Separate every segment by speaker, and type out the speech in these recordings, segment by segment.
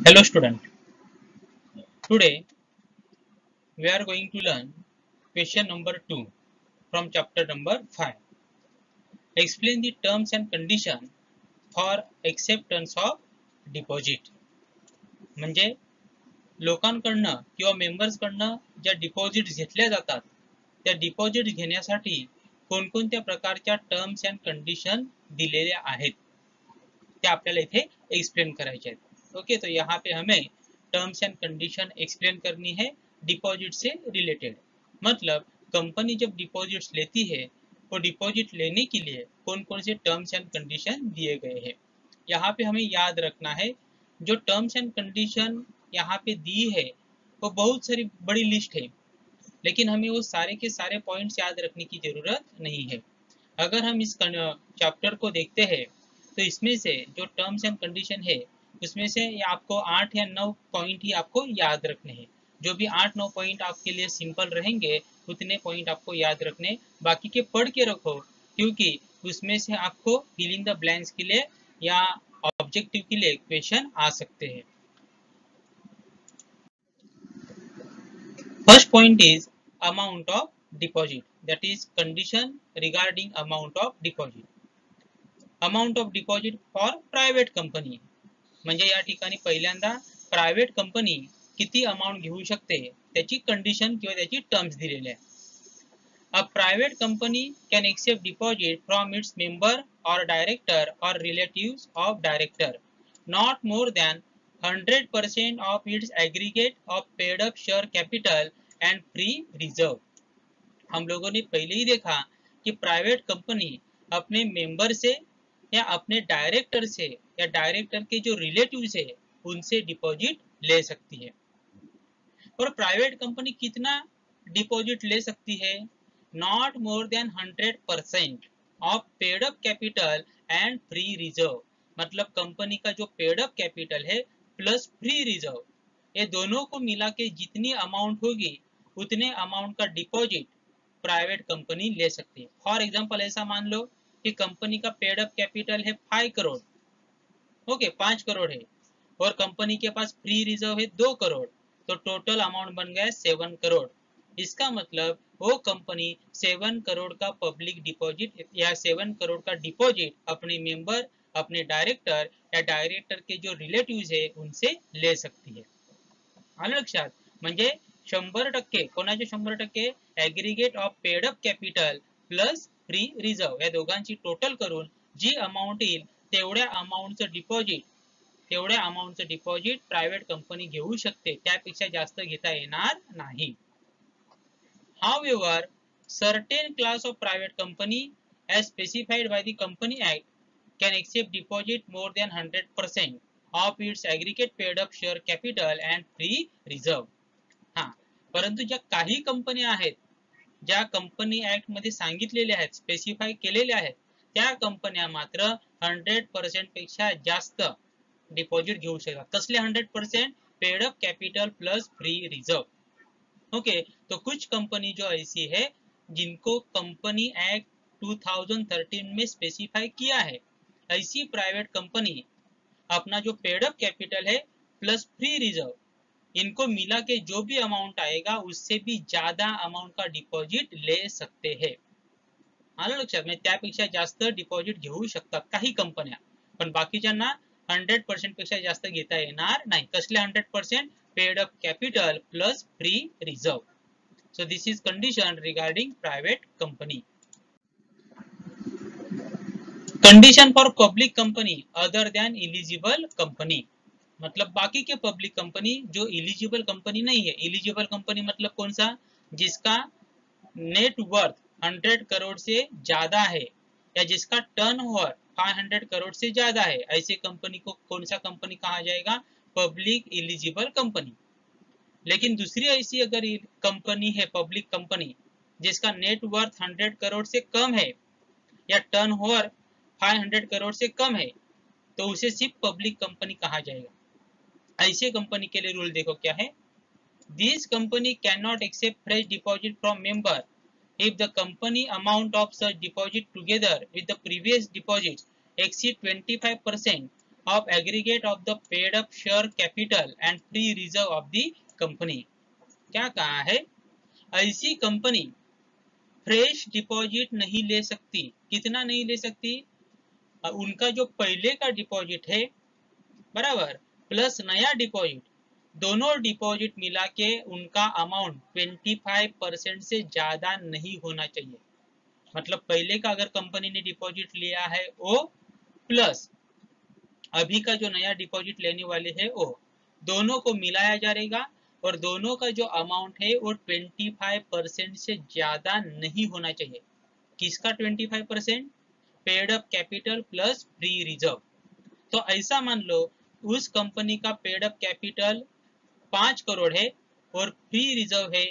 Speaker 1: Hello student, today we are going to learn question number 2 from chapter number 5. Explain the terms and condition for acceptance of deposit. म्हणजे लोकांकडनं किंवा मेंबर्सकडनं ज्या deposit घेतल्या जातात त्या deposit घेण्यासाठी कोणकोणत्या प्रकारच्या टर्म्स अँड कंडिशन दिलेल्या आहेत ते आपल्याला इथे एक्सप्लेन करायचे आहेत. ओके, तो यहाँ पे हमें टर्म्स एंड कंडीशन एक्सप्लेन करनी है डिपॉजिट से रिलेटेड. मतलब कंपनी जब डिपॉजिट्स लेती है वो डिपॉजिट लेने के लिए कौन कौन से टर्म्स एंड कंडीशन दिए गए हैं. यहाँ पे हमें याद रखना है जो टर्म्स एंड कंडीशन यहाँ पे दी है वो बहुत सारी बड़ी लिस्ट है, लेकिन हमें वो सारे के सारे पॉइंट्स याद रखने की जरूरत नहीं है. अगर हम इस चैप्टर को देखते हैं तो इसमें से जो टर्म्स एंड कंडीशन है उसमें से आपको 8 या 9 पॉइंट ही आपको याद रखने हैं. जो भी 8-9 पॉइंट आपके लिए सिंपल रहेंगे उतने पॉइंट आपको याद रखने, बाकी के पढ़ के रखो क्योंकि उसमें से आपको फिलिंग द ब्लैंक्स के लिए या ऑब्जेक्टिव के लिए क्वेश्चन आ सकते हैं. First point is amount of deposit, that is condition regarding amount of deposit. Amount of deposit for private company म्हणजे या ठिकाणी पहिल्यांदा प्रायव्हेट कंपनी किती अमाउंट घेऊ शकते त्याची कंडिशन किंवा त्याची टर्म्स दिलेले आहे. A private company can accept deposit from its member और डायरेक्टर और relatives of director not more than 100% of its aggregate of paid up share capital and free reserve. हम लोगों ने पहले ही देखा कि प्राइवेट कंपनी अपने मेंबर से या अपने डायरेक्टर से या डायरेक्टर के जो रिलेटिव्स है उनसे डिपॉजिट ले सकती है. और प्राइवेट कंपनी कितना डिपॉजिट ले सकती है? Not more than 100% of paid up capital and free reserve. मतलब कंपनी का जो पेड अप कैपिटल है प्लस फ्री रिजर्व, ये दोनों को मिला के जितनी अमाउंट होगी उतने अमाउंट का डिपॉजिट प्राइवेट कंपनी ले सकती है. फॉर एग्जांपल ऐसा मान लो कि कंपनी का पेड अप कैपिटल है 5 करोड़, ओके 5 करोड़ है, और कंपनी के पास फ्री रिजर्व है 2 करोड़, तो टोटल अमाउंट बन गया 7 करोड़. इसका मतलब वो कंपनी 7 करोड़ का पब्लिक डिपॉजिट या 7 करोड़ का डिपॉजिट अपने मेंबर, अपने डायरेक्टर या डायरेक्टर के जो रिलेटिव्स है उनसे ले सकती है. आलं लक्षात? म्हणजे 100% कोणाचे 100% aggregate of paid up capital plus free reserve या दोघांची टोटल करून जी अमाउंट येईल तेवढ्या अमाउंटचं डिपॉझिट प्रायव्हेट कंपनी घेऊ शकते, त्यापेक्षा जास्त घेता येणार नाही. However, certain class of private company as specified by the Company Act can accept deposit more than 100% of its aggregate paid up share capital and free reserve. हाँ, परंतु ज्या काही कंपन्या आहेत ज्या कंपनी ऍक्ट मध्ये सांगितलेल्या आहेत, स्पेसिफाय केलेल्या आहेत, त्या कंपन्या मात्र 100% पेक्षा जास्त डिपॉजिट घेऊ शकतात. कसले 100%? Paid up capital plus free reserve. Okay, तो कुछ कंपनी जो ऐसी है जिनको कंपनी एक्ट 2013 में स्पेसिफाई किया है, ऐसी प्राइवेट कंपनी अपना जो पेड अप कैपिटल है प्लस फ्री रिजर्व इनको मिला के जो भी अमाउंट आएगा उससे भी ज्यादा अमाउंट का डिपॉजिट ले सकते हैं. आलं लक्षात? म्हणजे त्यापेक्षा जास्त डिपॉजिट घेऊ शकतात काही कंपन्या, पण बाकीच्यांना 100% पेक्षा जास्त घेता येणार नाही. कसले 100%? Paid up capital plus free reserve. So this is condition regarding private company. Condition for public company other than eligible company. मतलब बाकी के पब्लिक कंपनी जो एलिजिबल कंपनी नहीं है. एलिजिबल कंपनी मतलब कौन सा? जिसका नेट वर्थ 100 करोड़ से ज्यादा है या जिसका टर्नओवर 500 करोड़ से ज्यादा है, ऐसे कंपनी को कौन सा कंपनी कहा जाएगा? Public eligible company. लेकिन दूसरी ऐसी अगर कंपनी है पब्लिक कंपनी जिसका नेट वर्थ 100 करोड़ से कम है या टर्नओवर 500 करोड़ से कम है, तो उसे सिर्फ पब्लिक कंपनी कहा जाएगा. ऐसे कंपनी के लिए रूल देखो क्या है. This company can not accept fresh deposit from member if the company amount of such deposit together with the previous deposit exceed 25% of aggregate of the paid up share capital and free reserve of the company। क्या कहा है, ऐसी company fresh deposit नहीं ले सकती। कितना नहीं ले सकती, उनका जो पहले का डिपॉजिट है बराबर प्लस नया डिपॉजिट, दोनों डिपॉजिट मिला के उनका अमाउंट 25% से ज्यादा नहीं होना चाहिए। मतलब पहले का अगर कंपनी ने डिपॉजिट लिया है वो प्लस अभी का जो नया डिपॉजिट लेने वाले हैं वो, दोनों को मिलाया जाएगा और दोनों का जो अमाउंट है वो 25% से ज्यादा नहीं होना चाहिए। किसका 25%, paid up capital plus free reserve. तो ऐसा मान लो उस कंपनी का पेड अप कैपिटल 5 करोड़ है और फ्री रिजर्व है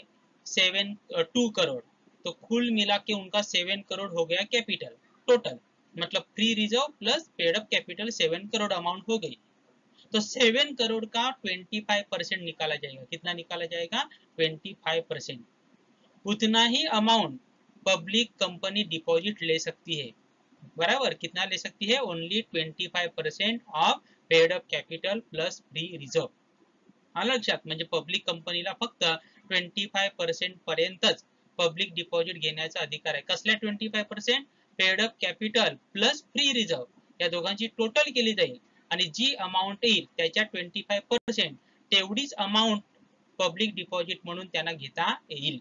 Speaker 1: 2 करोड़, तो कुल मिला के उनका 7 करोड़ हो गया कैपिटल टोटल। मतलब free reserve plus paid up capital 7 crore amount हो गई। तो 7 करोड़ का 25% निकाला जाएगा। कितना निकाला जाएगा, 25%। उतना ही अमाउंट पब्लिक कंपनी डिपॉजिट ले सकती है। बराबर कितना ले सकती है, only 25% of paid up capital plus free reserve. हा लक्षात, म्हणजे पब्लिक कंपनीला फक्त 25% पर्यंतच पब्लिक डिपॉजिट घेण्याचा अधिकार आहे। कसल्या 25%, paid up capital plus free reserve या दोघांची टोटल केली जाईल आणि जी अमाउंट येईल त्याच्या 25% तेवढीच अमाउंट पब्लिक डिपॉजिट म्हणून त्यांना घेता येईल।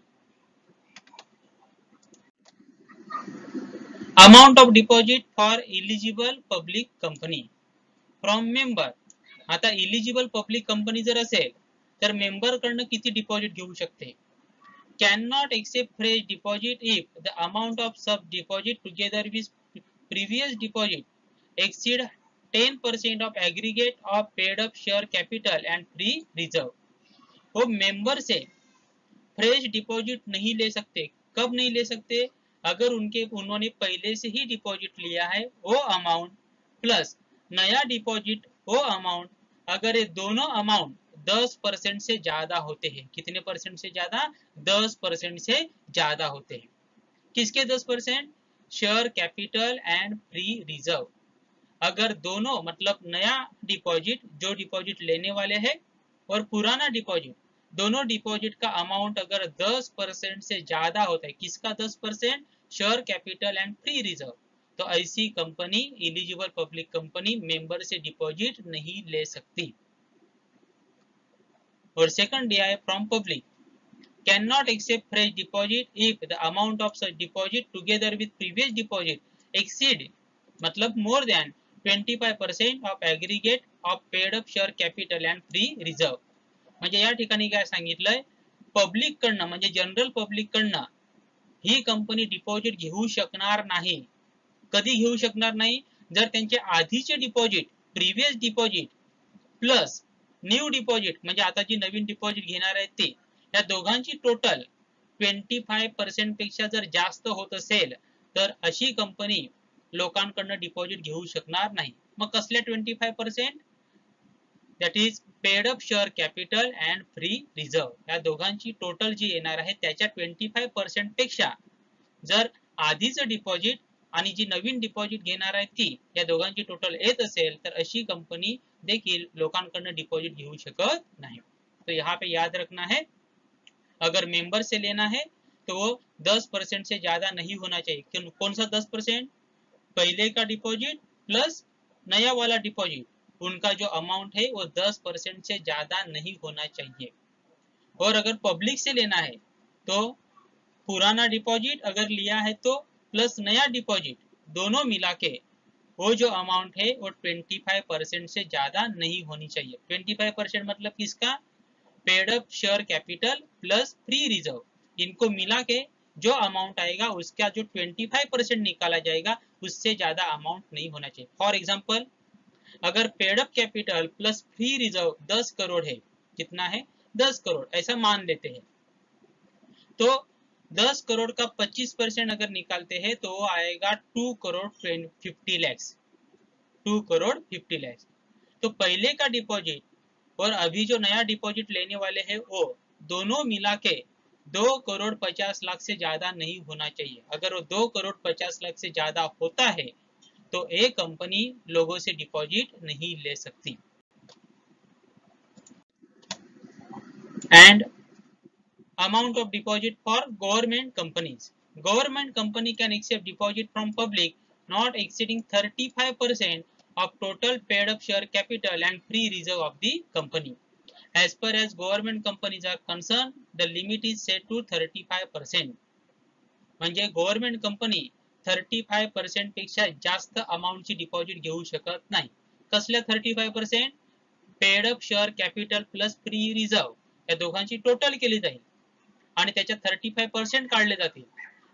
Speaker 1: Amount of deposit for eligible public company from member. आता इलिजिबल पब्लिक कंपनी जर असेल तर मेंबर कडनं किती डिपॉजिट घेऊ शकते, can not accept fresh deposit if the amount of such deposit together with previous deposit exceed 10% of aggregate of paid up share capital and free reserve. वो member से fresh deposit नहीं ले सकते। कब नहीं ले सकते, अगर उन्होंने पहले से ही डिपॉजिट लिया है वो अमाउंट प्लस नया डिपॉजिट वो अमाउंट, अगर ये दोनों अमाउंट 10% से ज्यादा होते हैं। कितने परसेंट से ज्यादा, 10% से ज्यादा होते हैं। किसके 10%, share capital and free reserve. अगर दोनों मतलब नया डिपॉजिट जो डिपॉजिट लेने वाले हैं और पुराना डिपॉजिट, दोनों डिपॉजिट का अमाउंट अगर 10% से ज्यादा होता है। किसका 10%, share capital and free reserve. तो ऐसी company eligible public company member से डिपॉजिट नहीं ले सकती। और सेकंड दिया है from public, can not accept fresh deposit if the amount of such deposit together with previous deposit exceed मतलब more than 25% of aggregate of paid up share capital and free reserve. म्हणजे या ठिकाणी काय सांगितलंय, public कडनं म्हणजे general public कडनं ही company deposit घेऊ शकणार नाही। कधी घेऊ शकणार नाही, जर त्यांचे आधीचे deposit previous deposit plus new deposit म्हणजे आता जी नवीन डिपॉजिट घेणार आहेत ते, या दोघांची टोटल 25% पेक्षा जर जास्त होत असेल तर अशी कंपनी लोकांकडनं डिपॉजिट घेऊ शकणार नाही। मग कसल्या 25%, that is paid up share capital and free reserve. या दोघांची टोटल जी येणार आहे त्याच्या 25% पेक्षा जर आधीचं डिपॉजिट आणि जी नवीन डिपॉजिट घेणार आहे ती, या दोघांची टोटल येत असेल तर अशी कंपनी देखील लोकांकडनं डिपॉजिट घेऊ शकत नाही। तो यहाँ पे याद रखना है, अगर मेंबर से लेना है तो वो 10% से ज्यादा नहीं होना चाहिए। कौन सा 10%, पहले का डिपॉजिट प्लस नया वाला डिपॉजिट, उनका जो अमाउंट है वो 10% से ज्यादा नहीं होना चाहिए। और अगर पब्लिक से लेना है तो पुराना डिपॉजिट अगर लिया है तो प्लस नया डिपॉजिट दोनों मिला के वो जो अमाउंट है वो 25% से ज्यादा नहीं होनी चाहिए। 25% मतलब किसका, paid up share capital plus free reserve, इनको मिला के जो अमाउंट आएगा उसका जो 25% निकाला जाएगा उससे ज्यादा अमाउंट नहीं होना चाहिए। फॉर एग्जाम्पल, अगर paid up capital plus free reserve 10 crore है, कितना है 10 करोड़ ऐसा मान लेते हैं, तो 10 करोड़ का 25% अगर निकालते हैं तो वो आएगा 2 करोड़ 50 लाख। 2 करोड़ 50 लाख। तो पहले का डिपॉजिट और अभी जो नया डिपॉजिट लेने वाले हैं वो दोनों मिला के 2 करोड़ 50 लाख से ज्यादा नहीं होना चाहिए। अगर वो 2 करोड़ 50 लाख से ज्यादा होता है तो ये कंपनी लोगों से डिपॉजिट नहीं ले सकती। And amount of deposit for government companies. Government company can accept deposit from public not exceeding 35% of total paid up share capital and free reserve of the company. As far as government companies are concerned, the limit is set to 35%. म्हणजे government company 35% पेक्षा जास्त अमाऊंटची deposit घेऊ शकत नाही. कसल्या 35%? Paid up share capital plus free reserve या दोघांची total केली जाईल आणि त्याच्यात 35% काढले जातील.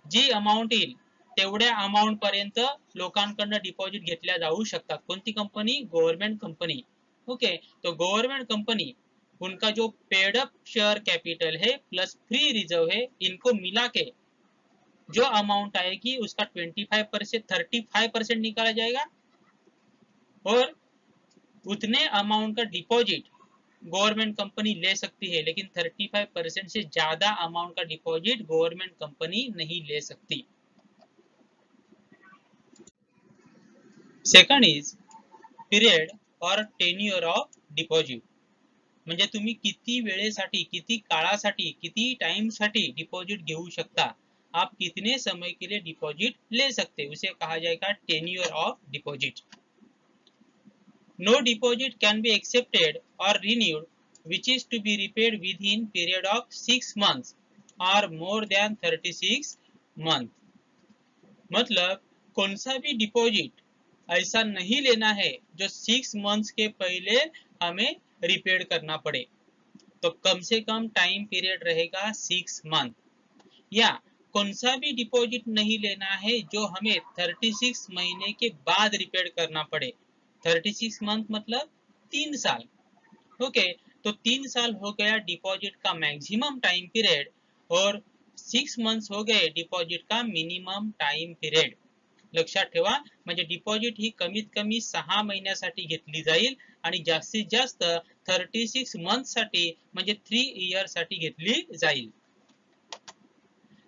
Speaker 1: जी अमाऊंट येईल तेवढ्या अमाऊंट पर्यंत लोकांकडनं डिपॉझिट घेतल्या जाऊ शकतात. कोणती कंपनी? Government company. ओके, तो गवर्नमेंट कंपनी उनका जो पेड अप शेयर कैपिटल है प्लस फ्री रिजर्व है, इनको मिला के जो अमाउंट आएगी उसका 35% निकाला जाएगा और उतने अमाउंट का डिपॉजिट गवर्नमेंट कंपनी ले सकती है, लेकिन 35% से ज्यादा अमाउंट का डिपॉजिट गवर्नमेंट कंपनी नहीं ले सकती. सेकंड इज पिरियड और टेन्युअर ऑफ डिपॉजिट. म्हणजे तुम्ही किती वेळेसाठी, किती काळासाठी, किती टाइम साठी डिपॉजिट घेऊ शकता. आप कितने समय के लिए डिपॉजिट ले सकते, उसे कहा जाएगा tenure of deposit. No deposit can be accepted or renewed which is to be repaid within period of 6 months or more than 36 months. मतलब कौन सा भी डिपॉजिट ऐसा नहीं लेना है जो 6 मंथ्स के पहले हमें रिपेड करना पड़े. तो कम से कम टाइम पीरियड रहेगा 6 मंथ. या कौन सा भी डिपॉजिट नहीं लेना है जो हमें 36 महीने के बाद रिपेड करना पड़े. 36 मंथ मतलब 3 साल. ओके, तो 3 साल हो गया डिपॉजिट का मैक्सिमम टाइम पीरियड और 6 मंथ्स हो गए डिपॉजिट का मिनिमम टाइम पीरियड. लक्षात ठेवा, म्हणजे डिपॉजिट ही कमीत कमी 6 महिन्यासाठी घेतली जाईल आणि जास्तीत जास्त 36 मंथ साठी म्हणजे 3 इयर साठी घेतली जाईल.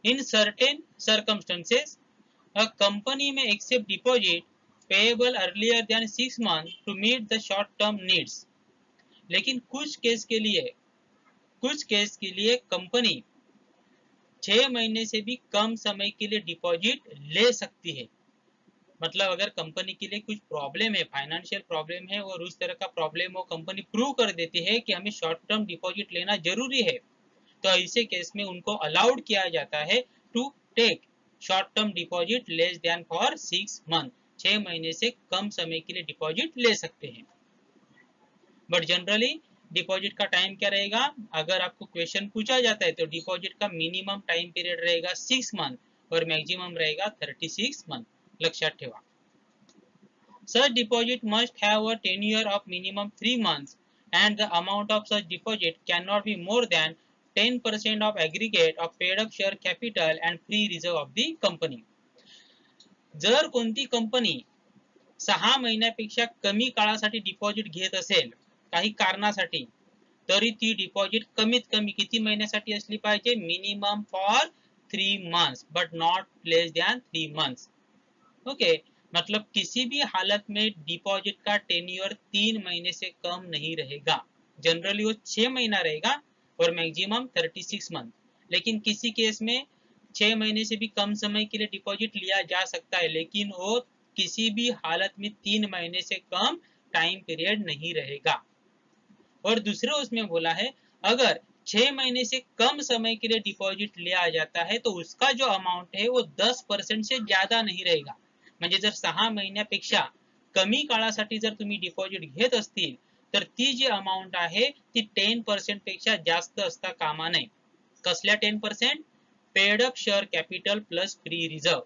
Speaker 1: In certain circumstances, a company may accept deposit payable earlier than 6 months to meet the short term needs. लेकिन कुछ केस के लिए कंपनी 6 महीने से भी कम समय के लिए डिपॉजिट ले सकती है. मतलब अगर कंपनी के लिए कुछ प्रॉब्लम है, फाइनेंशियल प्रॉब्लम है और उस तरह का प्रॉब्लम वो कंपनी प्रूव कर देती है कि हमें शॉर्ट टर्म डिपॉजिट लेना जरूरी है, तो ऐसे केस में उनको अलाउड किया जाता है to take short term deposit less than for 6 month. 6 महीने से कम समय के लिए डिपॉजिट ले सकते हैं. बट जनरली डिपॉजिट का टाइम क्या रहेगा? अगर आपको क्वेश्चन पूछा जाता है तो डिपॉजिट का मिनिमम टाइम पीरियड रहेगा 6 मंथ और मैक्सिमम रहेगा 36 मंथ. लक्षात ठेवा. Such deposit must have a tenure of minimum 3 months and the amount of such deposit cannot be more than 10% of aggregate of paid up share capital and free reserve of the company. जर कोणती company 6 महिन्यापेक्षा कमी काळासाठी deposit घेत असेल काही कारणासाठी, तरी ती डिपॉजिट कमीत कमी किती महिन्यासाठी असली पाहिजे? Minimum for 3 months but not less than 3 months. Okay, मतलब किसी भी हालत में डिपॉजिट का टेन्योर 3 महीने से कम नहीं रहेगा. जनरली वो 6 महीना रहेगा और मैक्सिमम 36 मंथ. लेकिन किसी केस में 6 महीने से भी कम समय के लिए डिपॉजिट लिया जा सकता है, लेकिन वो किसी भी हालत में 3 महीने से कम टाइम पीरियड नहीं रहेगा. और दूसरे उसमें बोला है अगर 6 महीने से कम समय के लिए डिपॉजिट लिया जाता है तो उसका जो अमाउंट है वो 10% से ज्यादा नहीं रहेगा. म्हणजे जर 6 महिन्यापेक्षा कमी काळासाठी जर तुम्ही डिपॉजिट घेत असतील तर ती जी अमाउंट आहे ती 10% पेक्षा जास्त असता कामा नये. कसल्या 10%? Paid up share capital plus free reserve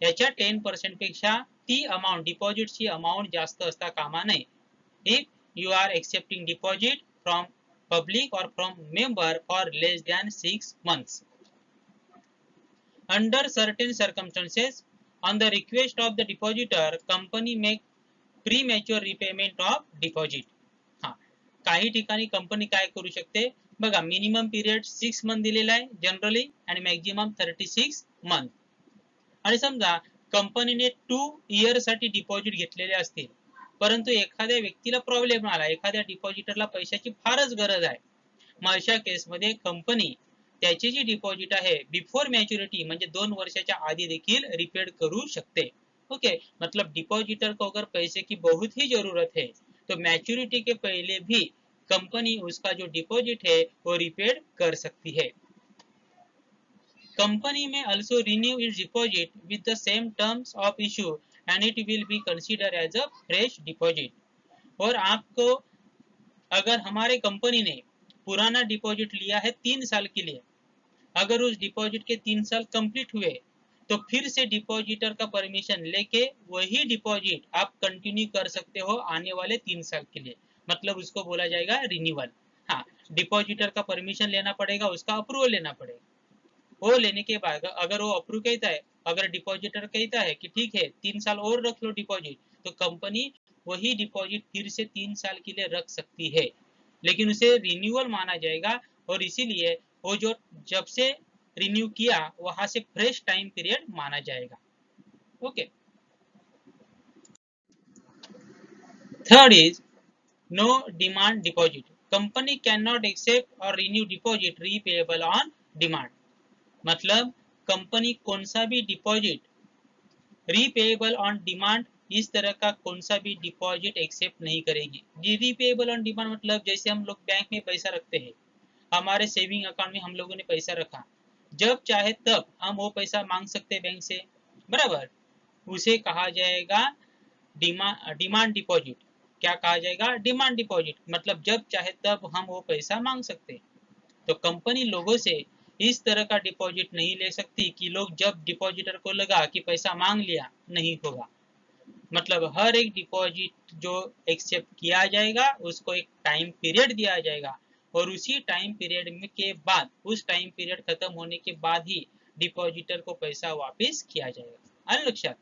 Speaker 1: याच्या 10% पेक्षा ती अमाउंट डिपॉजिटची अमाउंट जास्त असता कामा नये. If you are accepting deposit from public or from member for less than 6 months. Under certain circumstances, on the request of the depositor, company make premature repayment of deposit. हाँ, काही ठिकाणी company काय करू शकते बघा, मिनिमम पीरियड 6 मंथ दिलेला आहे generally आणि मॅक्सिमम 36 मंथ. आणि समजा कंपनीने 2 इयर साठी डिपॉझिट घेतलेले असतील, परंतु एखाद्या व्यक्तीला प्रॉब्लेम आला, एखाद्या डिपॉझिटरला पैशाची फारच गरज आहे, मग अशा केसमध्ये कंपनी त्याची जी डिपॉझिट आहे बिफोर मॅच्युरिटी म्हणजे 2 वर्षाच्या आधी देखील रिपेड करू शकते. ओके, मतलब डिपॉजिटर को अगर पैसे की बहुत ही जरूरत है तो मैच्योरिटी के पहले भी कंपनी उसका जो डिपॉजिट है वो रिपेड कर सकती है. कंपनी में also renew its deposit with the same terms of issue and it will be considered as a fresh deposit. और आपको अगर हमारे कंपनी ने पुराना डिपॉजिट लिया है 3 साल के लिए, अगर उस डिपॉजिट के 3 साल कंप्लीट हुए तो फिर से डिपॉजिटर का परमिशन लेके वही डिपॉजिट आप कंटिन्यू कर सकते हो आने वाले 3 साल के लिए, मतलब उसको बोला जाएगा रिन्यूअल. हाँ, डिपॉजिटर का परमिशन लेना पड़ेगा, उसका अप्रूवल लेना पड़ेगा. वो लेने के बाद अगर वो अप्रूव कहता है, अगर डिपॉजिटर कहता है कि ठीक है 3 साल और रख लो डिपॉजिट, तो कंपनी वही डिपॉजिट फिर से 3 साल के लिए रख सकती है, लेकिन उसे रिन्यूअल माना जाएगा. और इसीलिए वो जो जब से रिन्यू किया वहां से फ्रेश टाइम पीरियड माना जाएगा. Okay. Third is no demand deposit. Company can not accept और renew deposit repayable on demand. मतलब कंपनी कौन सा भी डिपॉजिट रीपेएबल ऑन डिमांड, इस तरह का कौन सा भी डिपॉजिट एक्सेप्ट नहीं करेगी. रीपेएबल ऑन डिमांड मतलब जैसे हम लोग बैंक में पैसा रखते हैं, हमारे सेविंग अकाउंट में हम लोगों ने पैसा रखा, जब चाहे तब हम वो पैसा मांग सकते हैं बैंक से, बराबर. उसे कहा जाएगा डिमांड डिपॉजिट. क्या कहा जाएगा? Demand deposit. मतलब जब चाहे तब हम वो पैसा मांग सकते हैं. तो कंपनी लोगों से इस तरह का डिपॉजिट नहीं ले सकती कि लोग जब डिपॉजिटर को लगा कि पैसा मांग लिया, नहीं होगा. मतलब हर एक डिपॉजिट जो एक्सेप्ट किया जाएगा उसको एक टाइम पीरियड दिया जाएगा और उसी टाइम पीरियड के बाद, उस टाइम पीरियड खत्म होने के बाद ही डिपॉजिटर को पैसा वापस किया जाएगा. आलं लक्षात?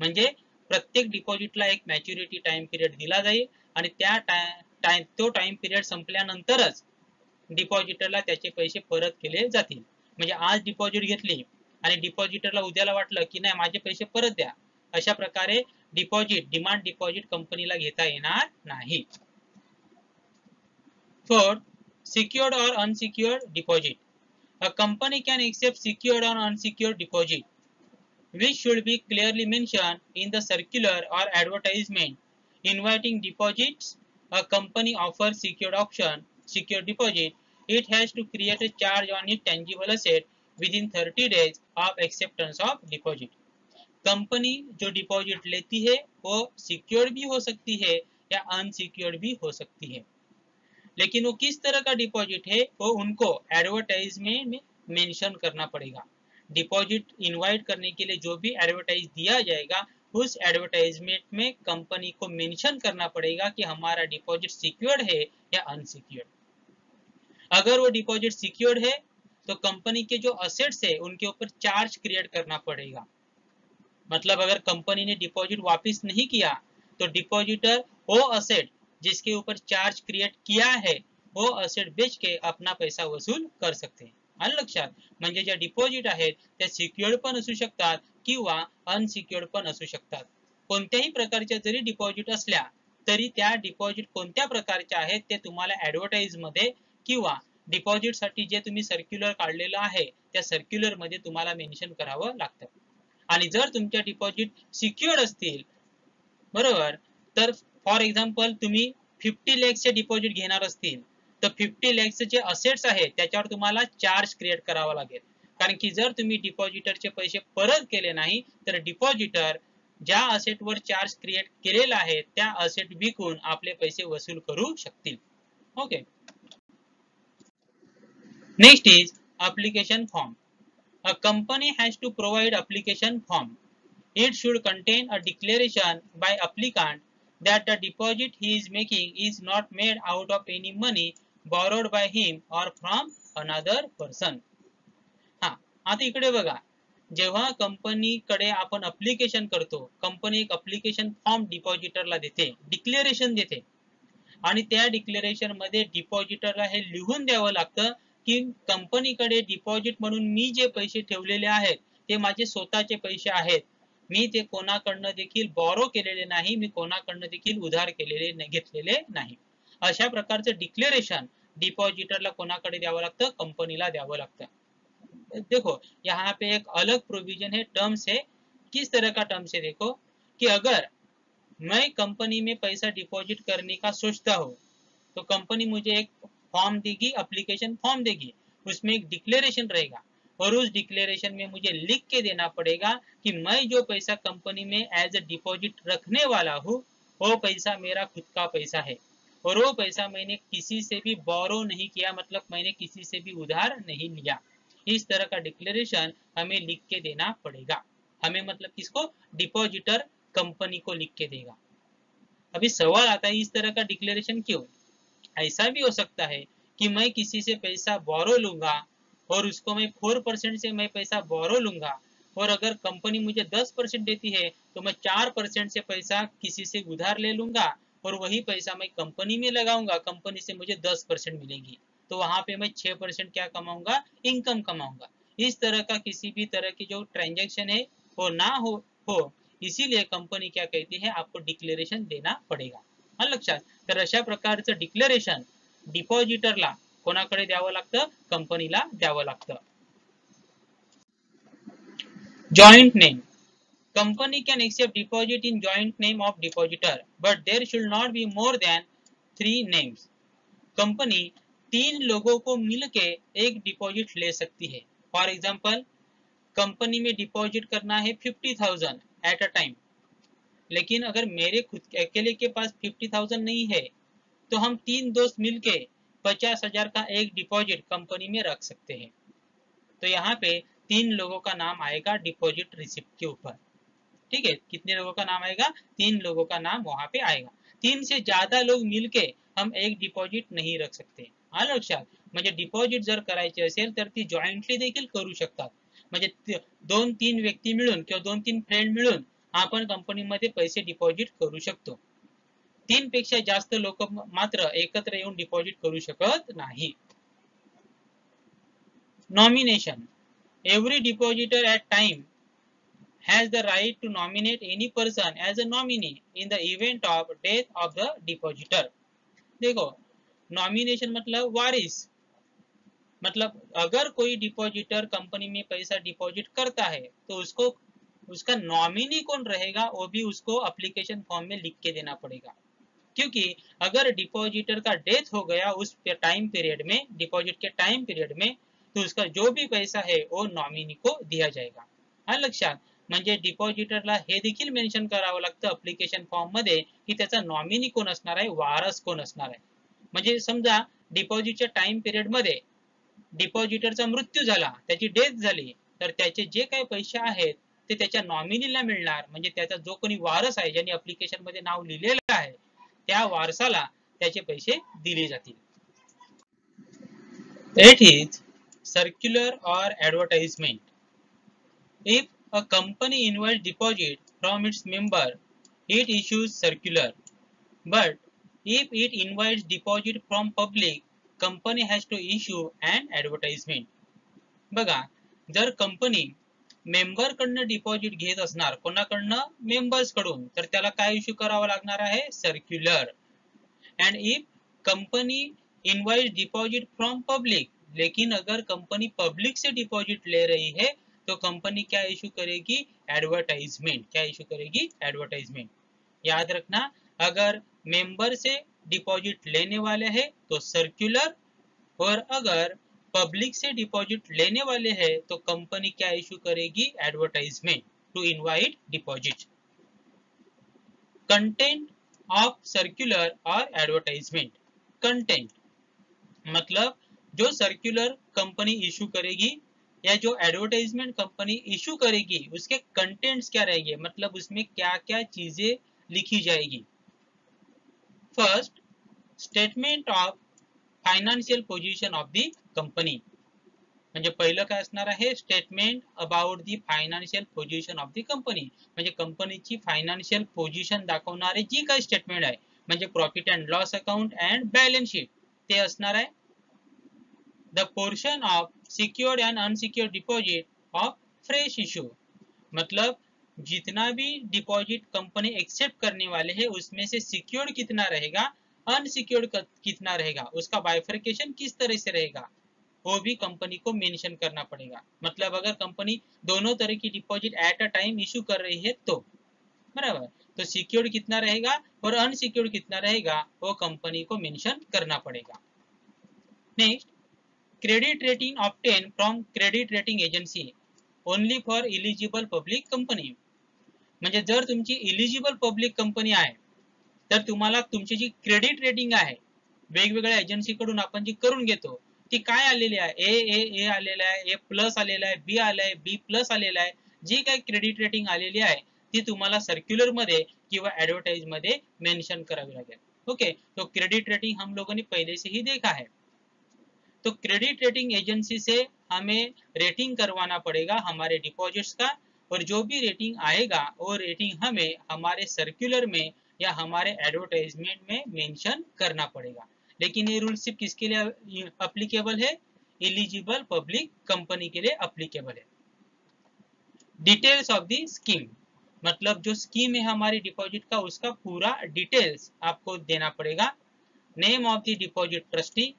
Speaker 1: म्हणजे प्रत्येक डिपॉजिटला एक मॅच्युरिटी टाइम पीरियड दिला जाईल आणि त्या तो टाइम पीरियड संपल्यानंतरच डिपॉजिटरला त्याचे पैसे परत केले जातील. म्हणजे आज डिपॉजिट घेतली आणि डिपॉजिटरला उद्याला वाटलं की नाही माझे पैसे परत द्या, अशा प्रकारे डिपॉजिट, डिमांड डिपॉजिट कंपनीला घेता येणार नाही. Fourth, secured or unsecured deposit. A company can accept secured or unsecured deposit, which should be clearly mentioned in the circular or advertisement inviting deposits. A company offers secured option, secured deposit. It has to create a charge on its tangible asset within 30 days of acceptance of deposit. Company जो deposit लेती है वो secured भी हो सकती है या unsecured भी हो सकती है, लेकिन वो किस तरह का डिपॉजिट है वो उनको एडवर्टाइजमेंट में मेंशन करना पड़ेगा. डिपॉजिट इनवाइट करने के लिए जो भी एडवर्टाइज दिया जाएगा उस एडवर्टाइजमेंट में कंपनी को मेंशन करना पड़ेगा कि हमारा डिपॉजिट सिक्योर्ड है या अनसिक्योर्ड. अगर वो डिपॉजिट सिक्योर्ड है तो कंपनी के जो असेट्स है उनके ऊपर चार्ज क्रिएट करना पड़ेगा. मतलब अगर कंपनी ने डिपॉजिट वापस नहीं किया तो डिपॉजिटर वो असेट जिसके ऊपर चार्ज क्रिएट किया है वो असेट बेच के अपना पैसा वसूल कर सकते हैं. आलं लक्षात? म्हणजे ज्या डिपॉजिट आहेत त्या सिक्युअर्ड पण असू शकतात किंवा अनसिक्युअर्ड पण असू शकतात. कोणत्याही प्रकारच्या जरी डिपॉजिट असल्या तरी त्या डिपॉजिट कोणत्या प्रकारच्या आहेत ते तुम्हाला ऍडव्हर्टाइज मध्ये किंवा डिपॉजिट साठी जे तुम्ही सर्क्युलर काढलेलं आहे त्या सर्क्युलर मध्ये तुम्हाला मेन्शन करावं लागतं. आणि जर तुमच्या डिपॉजिट सिक्युअर्ड असतील, बरोबर, तर फॉर एक्झाम्पल तुम्ही 50 lakhचे डिपॉजिट घेणार असतील तर 50 lakhचे जे असेट्स आहेत त्याच्यावर तुम्हाला चार्ज क्रिएट करावा लागेल. कारण की जर तुम्ही डिपॉजिटरचे पैसे परत केले नाही तर डिपॉजिटर ज्या असेटवर चार्ज क्रिएट केलेला आहे त्या असेट विकून आपले पैसे वसूल करू शकतील. Okay. Next is application form. A company has to provide application form. It should contain a declaration by applicant that the deposit he is making is not made out of any money borrowed by him or from another person. हा, आता इकडे बघा, जेव्हा कंपनीकडे आपण application करतो, company एक application form डिपॉजिटरला देते, डिक्लेरेशन देते आणि त्या डिक्लेरेशन मध्ये डिपॉजिटरला हे लिहून द्यावं लागतं की कंपनीकडे डिपॉजिट म्हणून मी जे पैसे ठेवलेले आहेत ते माझे स्वतःचे पैसे आहेत मी ते कोणाकडनं देखील बॉरो केलेले नाही, मी कोणाकडनं देखील उधार केलेले घेतलेले नाही. अशा प्रकारचं डिक्लेरेशन डिपॉजिटरला कोणाकडे द्यावं लागतं, कंपनीला द्यावं लागतं. देखो यहाँ पे एक अलग प्रोविजन है, टर्म्स है. किस तरह का टर्म्स है देखो, कि अगर मैं कंपनी में पैसा डिपॉजिट करने का सोचता हूँ तो कंपनी मुझे एक फॉर्म देगी, एप्लीकेशन फॉर्म देगी, उसमें एक डिक्लेरेशन रहेगा और उस डिक्लेरेशन में मुझे लिख के देना पड़ेगा कि मैं जो पैसा कंपनी में एज अ डिपॉजिट रखने वाला हूँ वो पैसा मेरा खुद का पैसा है और वो पैसा मैंने किसी से भी बोरो नहीं किया, मतलब मैंने किसी से भी उधार नहीं लिया. इस तरह का डिक्लेरेशन हमें लिख के देना पड़ेगा. हमें मतलब किसको, डिपॉजिटर कंपनी को लिख के देगा. अभी सवाल आता है इस तरह का डिक्लेरेशन क्यों. ऐसा भी हो सकता है कि मैं किसी से पैसा बोरो लूंगा और उसको मैं 4% से मैं पैसा बोरो लूंगा और अगर कंपनी मुझे 10% देती है तो मैं 4% से पैसा किसी से उधार ले लूंगा और वही पैसा मैं कंपनी में लगाऊंगा, कंपनी से मुझे 10% मिलेगी, तो वहां पे मैं 6% क्या कमाऊंगा, इनकम कमाऊंगा. इस तरह का किसी भी तरह की जो ट्रांजेक्शन है वो ना हो इसीलिए कंपनी क्या कहती है, आपको डिक्लेरेशन देना पडेगा. हा लक्षात. तर अशा प्रकारचं डिक्लेरेशन डिपॉजिटरला कोणाकडे द्यावं लागतं, कंपनीला द्यावं लागतं. Joint name. Company can accept deposit in joint name of depositor, but there should not be more than 3 names. Company 3 लोगों को मिलके एक डिपॉजिट ले सकती है. फॉर एग्जाम्पल, कंपनी में डिपॉजिट करना है 50,000 एट अ टाइम, लेकिन अगर मेरे खुद अकेले के पास 50,000 नहीं है तो हम 3 दोस्त मिलके 50,000 का एक डिपॉजिट कंपनी में रख सकते हैं. तो यहाँ पे 3 लोगों का नाम आएगा डिपॉजिट रिसिप्ट के ऊपर. ठीक है, कितने लोगों का नाम आएगा, 3 लोगों का नाम वहां पे आएगा. 3 से ज्यादा लोग मिलके हम एक डिपॉजिट नहीं रख सकते. आलं लक्षात. म्हणजे डिपॉजिट जर करायची असेल तर ती जॉईंटली देखील करू शकतात. म्हणजे 2-3 व्यक्ती मिळून किंवा 2-3 फ्रेंड मिळून आपण कंपनीमध्ये पैसे डिपॉजिट करू शकतो. 3 पेक्षा जास्त लोक मात्र एकत्र येऊन डिपॉजिट करू शकत नाही. Nomination. Every depositor at time has the right to nominate any person as a nominee in the event of death of the depositor. देखो, नॉमिनेशन मतलब वारिस, मतलब अगर कोई डिपॉजिटर कंपनी में पैसा डिपॉजिट करता है तो उसको उसका नॉमिनी कौन रहेगा वो भी उसको एप्लीकेशन फॉर्म में लिख के देना पड़ेगा. क्योंकि अगर डिपॉजिटर का डेथ हो गया उस टाइम पीरियड में, डिपॉजिट के टाइम पीरियड में, तो उसका जो भी पैसा है वो नॉमिनी को दिया जाएगा. हा लक्षात. म्हणजे डिपॉजिटरला हे देखील मेन्शन करावं लागतं एप्लीकेशन फॉर्म मध्ये की त्याचा नॉमिनी कोण असणार आहे, वारस कोण असणार आहे. म्हणजे समजा डिपॉजिटच्या टाइम पिरियड मध्ये डिपॉजिटरचा मृत्यू झाला, त्याची डेथ झाली, तर त्याचे जे काही पैसे आहेत ते त्याच्या नॉमिनीला मिळणार. म्हणजे त्याचा जो कोणी वारस आहे ज्यांनी एप्लीकेशन मध्ये नाव लिहिलेलं आहे त्या वारसाला त्याचे पैसे दिले जातील. It is circular or advertisement. If a company invites deposit from its member, it issues circular. But if it invites deposit from public, company has to issue an advertisement. बघा, जर कंपनी मेंबर कडनं deposit घेत असणार, कोणाकडनं, members कडून, तर त्याला काय issue करावं लागणार आहे, circular. And if company invite deposit from public, लेकिन अगर कंपनी पब्लिक से डिपॉजिट ले रही है तो कंपनी क्या इशू करेगी, एडवर्टाइजमेंट. क्या इशू करेगी, एडवर्टाइजमेंट. याद रखना, अगर मेंबर से डिपॉजिट लेने वाले हैं तो सर्क्युलर, और अगर पब्लिक से डिपॉजिट लेने वाले हैं तो कंपनी क्या इशू करेगी, advertisement to invite deposit. Content of circular और एडवर्टाइजमेंट. कंटेंट मतलब जो सर्क्युलर कंपनी इशू करेगी या जो एडवर्टाइजमेंट कंपनी इशू करेगी उसके कंटेंट्स क्या रहेंगे, मतलब उसमें क्या क्या चीजें लिखी जाएगी. First, statement of financial position of the company. म्हणजे पहिलं काय असणार आहे, statement about the financial position of the company. म्हणजे कंपनीची फायनान्शियल पोझिशन दाखवणारे जी काही स्टेटमेंट आहे, म्हणजे profit and loss account and balance sheet, ते असणार आहे. The portion of secured and unsecured deposit of fresh issue, मतलब जितना भी डिपॉजिट कंपनी एक्सेप्ट करने वाले हैं उसमें से सिक्योर्ड कितना रहेगा, अनसिक्योर्ड कितना रहेगा, उसका बाइफर्केशन किस तरह से रहेगा, वो भी कंपनी को मेंशन करना पड़ेगा। मतलब अगर कंपनी दोनों तरह की deposit at a time issue कर रही है तो बराबर, तो सिक्योर्ड कितना रहेगा और अनसिक्योर्ड कितना रहेगा वो कंपनी को मेंशन करना पड़ेगा। Next, credit rating obtain from credit rating agency only for eligible public company. म्हणजे जर तुमची इलिजिबल पब्लिक कंपनी आहे तर तुम्हाला तुमची जी क्रेडिट रेटिंग आहे वेगवेगळ्या एजन्सीकडून आपण जी करून घेतो ती काय आलेली आहे, ए आलेला आहे, ए प्लस आलेला आहे, बी आलेला आहे, बी प्लस आलेला आहे, जी काही क्रेडिट रेटिंग आलेली आहे ती तुम्हाला सर्क्युलर मध्ये किंवा ऍडव्हर्टाइज मध्ये मेंशन करावी लागेल। ओके, तो क्रेडिट रेटिंग हम लोगों ने पहले से ही देखा है। तो क्रेडिट रेटिंग एजेंसी से हमें रेटिंग करवाना पड़ेगा हमारे डिपॉजिट्स का, और जो भी रेटिंग आएगा वो रेटिंग हमें हमारे सर्कुलर में या हमारे एडवर्टाइजमेंट में मेंशन करना पड़ेगा। लेकिन ये रूल सिर्फ किसके लिए अप्लीकेबल है, एलिजिबल पब्लिक कंपनी के लिए अप्लीकेबल है। डिटेल्स ऑफ द स्कीम, मतलब जो स्कीम है हमारी डिपॉजिट का उसका पूरा डिटेल्स आपको देना पड़ेगा। Name of the deposit trustee,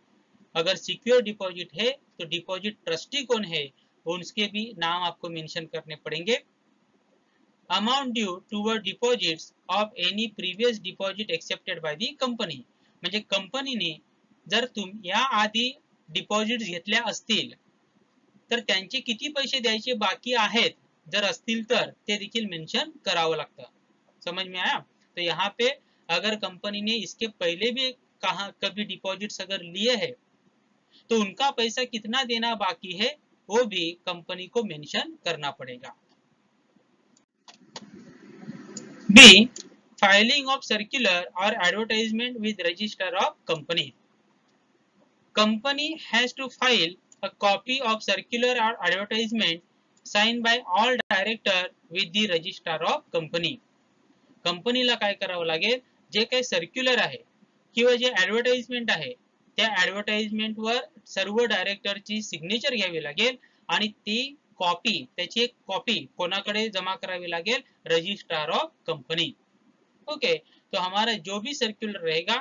Speaker 1: अगर सिक्योर डिपॉजिट है तो डिपॉजिट ट्रस्टी कौन है उसके भी नाम आपको मेंशन करने पड़ेंगे। Amount due toward deposits of any previous deposit accepted by the company, म्हणजे कंपनीने जर तुम या आधी डिपॉजिट्स घेतल्या असतील तर त्यांचे किती पैसे द्यायचे बाकी आहेत जर असतील तर ते देखील मेंशन करावं लागतं। समझ में आया? तो यहाँ पे अगर कंपनी ने इसके पहले भी कहा कभी डिपॉजिट्स अगर लिए हैं तो उनका पैसा कितना देना बाकी है वो भी कंपनी को मेंशन करना पड़ेगा। बी, फाइलिंग ऑफ सर्कुलर और advertisement with register of company. Company has to file a copy of circular or advertisement signed by all director with the registrar of company. कंपनीला काय करावं लागेल, जे काही सर्क्युलर आहे किंवा जे ऍडव्हर्टाइजमेंट आहे त्या ऍडव्हर्टाइजमेंट वर सर्व डायरेक्टरची सिग्नेचर घ्यावी लागेल आणि ती कॉपी, त्याची एक कॉपी कोणाकडे जमा करावी लागेल, रजिस्ट्रार ऑफ कंपनी। ओके, तो हमारा जो भी सर्क्युलर रहेगा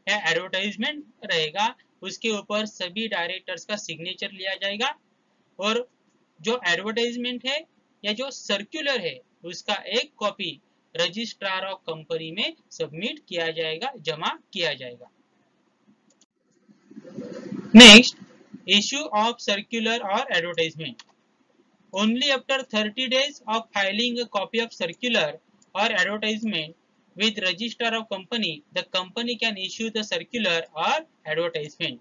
Speaker 1: या एडवर्टाइजमेंट रहेगा उसके ऊपर सभी डायरेक्टर्स का सिग्नेचर लिया जाएगा और जो एडवर्टाइजमेंट है या जो सर्क्युलर है उसका एक कॉपी रजिस्ट्रार ऑफ कंपनी में सबमिट किया जाएगा, जमा किया जाएगा। नेक्स्ट, इश्यू ऑफ सर्क्युलर और advertisement. Only after 30 days of filing a copy of circular और advertisement with registrar of company the company can issue the circular or advertisement।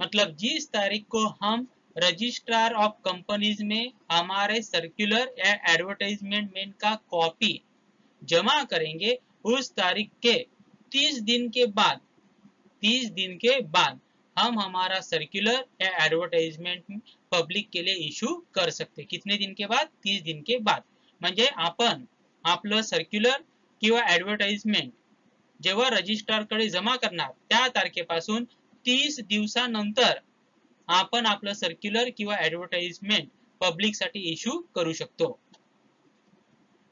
Speaker 1: मतलब जिस तारीख को हम रजिस्ट्रार ऑफ कंपनीज में हमारे सर्कुलर या एडवर्टाइजमेंट का कॉपी जमा करेंगे उस तारीख के 30 दिन के बाद, 30 दिन के बाद हम हमारा सर्कुलर या एडवर्टाइजमेंट पब्लिक के लिए इश्यू कर सकते। कितने दिन के बाद? 30 दिन के बाद। म्हणजे आपण आपलं सर्क्युलर किंवा ऍडव्हर्टाइजमेंट जेव्हा रजिस्ट्रार कडे जमा करणार त्या तारखेपासून 30 दिवसानंतर आपण आपलं सर्क्युलर किंवा ऍडव्हर्टाइजमेंट पब्लिक साठी इश्यू करू शकतो।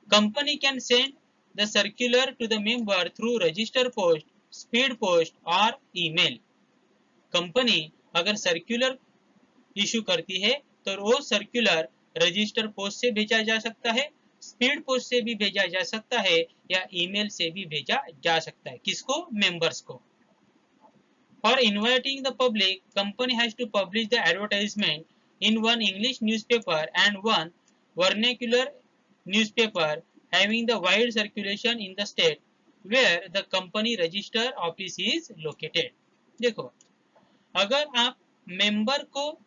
Speaker 1: Company can send the circular to the member through register post, speed post और ईमेल। कंपनी अगर सर्क्युलर इश्यू करती है तो वो सर्क्युलर रजिस्टर पोस्ट से भेजा जा सकता है, स्पीड पोस्ट से भी भेजा जा सकता है या ईमेल से भी भेजा जा सकता है। किसको? मेंबर्स को। For inviting the public company has to publish the advertisement in one English newspaper and one vernacular newspaper having the wide circulation in the state where the company register office is located. देखो, अगर आप member को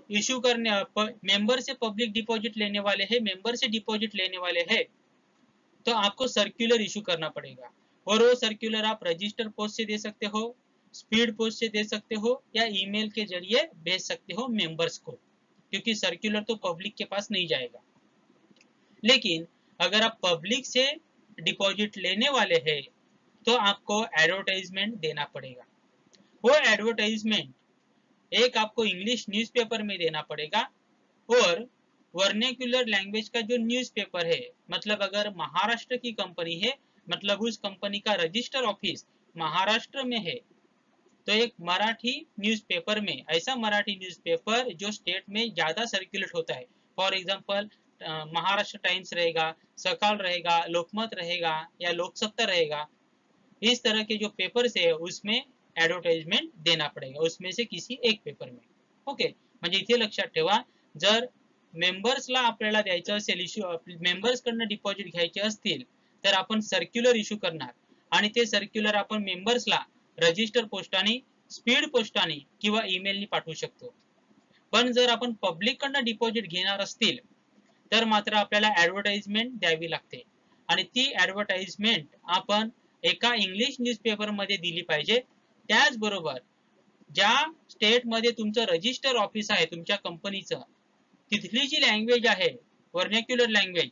Speaker 1: issue करने, member से public deposit लेने वाले हैं, member से डिपॉजिट लेने वाले हैं तो आपको सर्कुलर इशू करना पड़ेगा और वो सर्कुलर आप रजिस्टर पोस्ट से दे सकते हो, स्पीड पोस्ट से दे सकते हो या ईमेल के जरिए भेज सकते हो मेंबर्स को, क्योंकि सर्कुलर तो पब्लिक के पास नहीं जाएगा। लेकिन अगर आप पब्लिक से डिपॉजिट लेने वाले हैं तो आपको एडवर्टाइजमेंट देना पड़ेगा। वो एडवर्टाइजमेंट एक आपको इंग्लिश न्यूज़पेपर में देना पड़ेगा और वर्नेक्युलर लैंग्वेज का जो न्यूज़पेपर है, मतलब अगर महाराष्ट्र की कंपनी है, मतलब उस कंपनी का रजिस्टर ऑफिस महाराष्ट्र में है, तो एक मराठी न्यूज़पेपर में, ऐसा मराठी न्यूज़पेपर जो स्टेट में ज्यादा सर्कुलेट होता है, फॉर एग्जांपल महाराष्ट्र टाइम्स रहेगा, सकाल रहेगा, लोकमत रहेगा या लोकसत्ता रहेगा, इस तरह के जो पेपर्स है उसमें ऍडव्हर्टाइजमेंट देना पडेगा, उसमें से किसी एक पेपर में. ओके, म्हणजे इथे लक्षात ठेवा, जर मेंबर्सला आपल्याला द्यायचं असेल, इश्यू मेंबर्स कडनं डिपॉझिट घ्यायचे असतील तर आपण सर्क्युलर इश्यू करणार आणि ते सर्क्युलर आपण मेंबर्सला रजिस्टर पोस्टाने, स्पीड पोस्टाने किंवा ईमेलनी पाठवू शकतो. पण जर आपण पब्लिक कडनं डिपॉझिट घेणार असतील तर मात्र आपल्याला ऍडव्हर्टाइजमेंट द्यावी लागते आणि ती ऍडव्हर्टाइजमेंट आपण एका इंग्लिश न्यूजपेपर मध्ये दिली पाहिजे. त्याचबरोबर ज्या स्टेट मध्ये तुमचं रजिस्टर ऑफिस आहे तुमच्या कंपनीचं, तिथली जी लँग्वेज आहे, व्हर्नॅक्युलर लँग्वेज,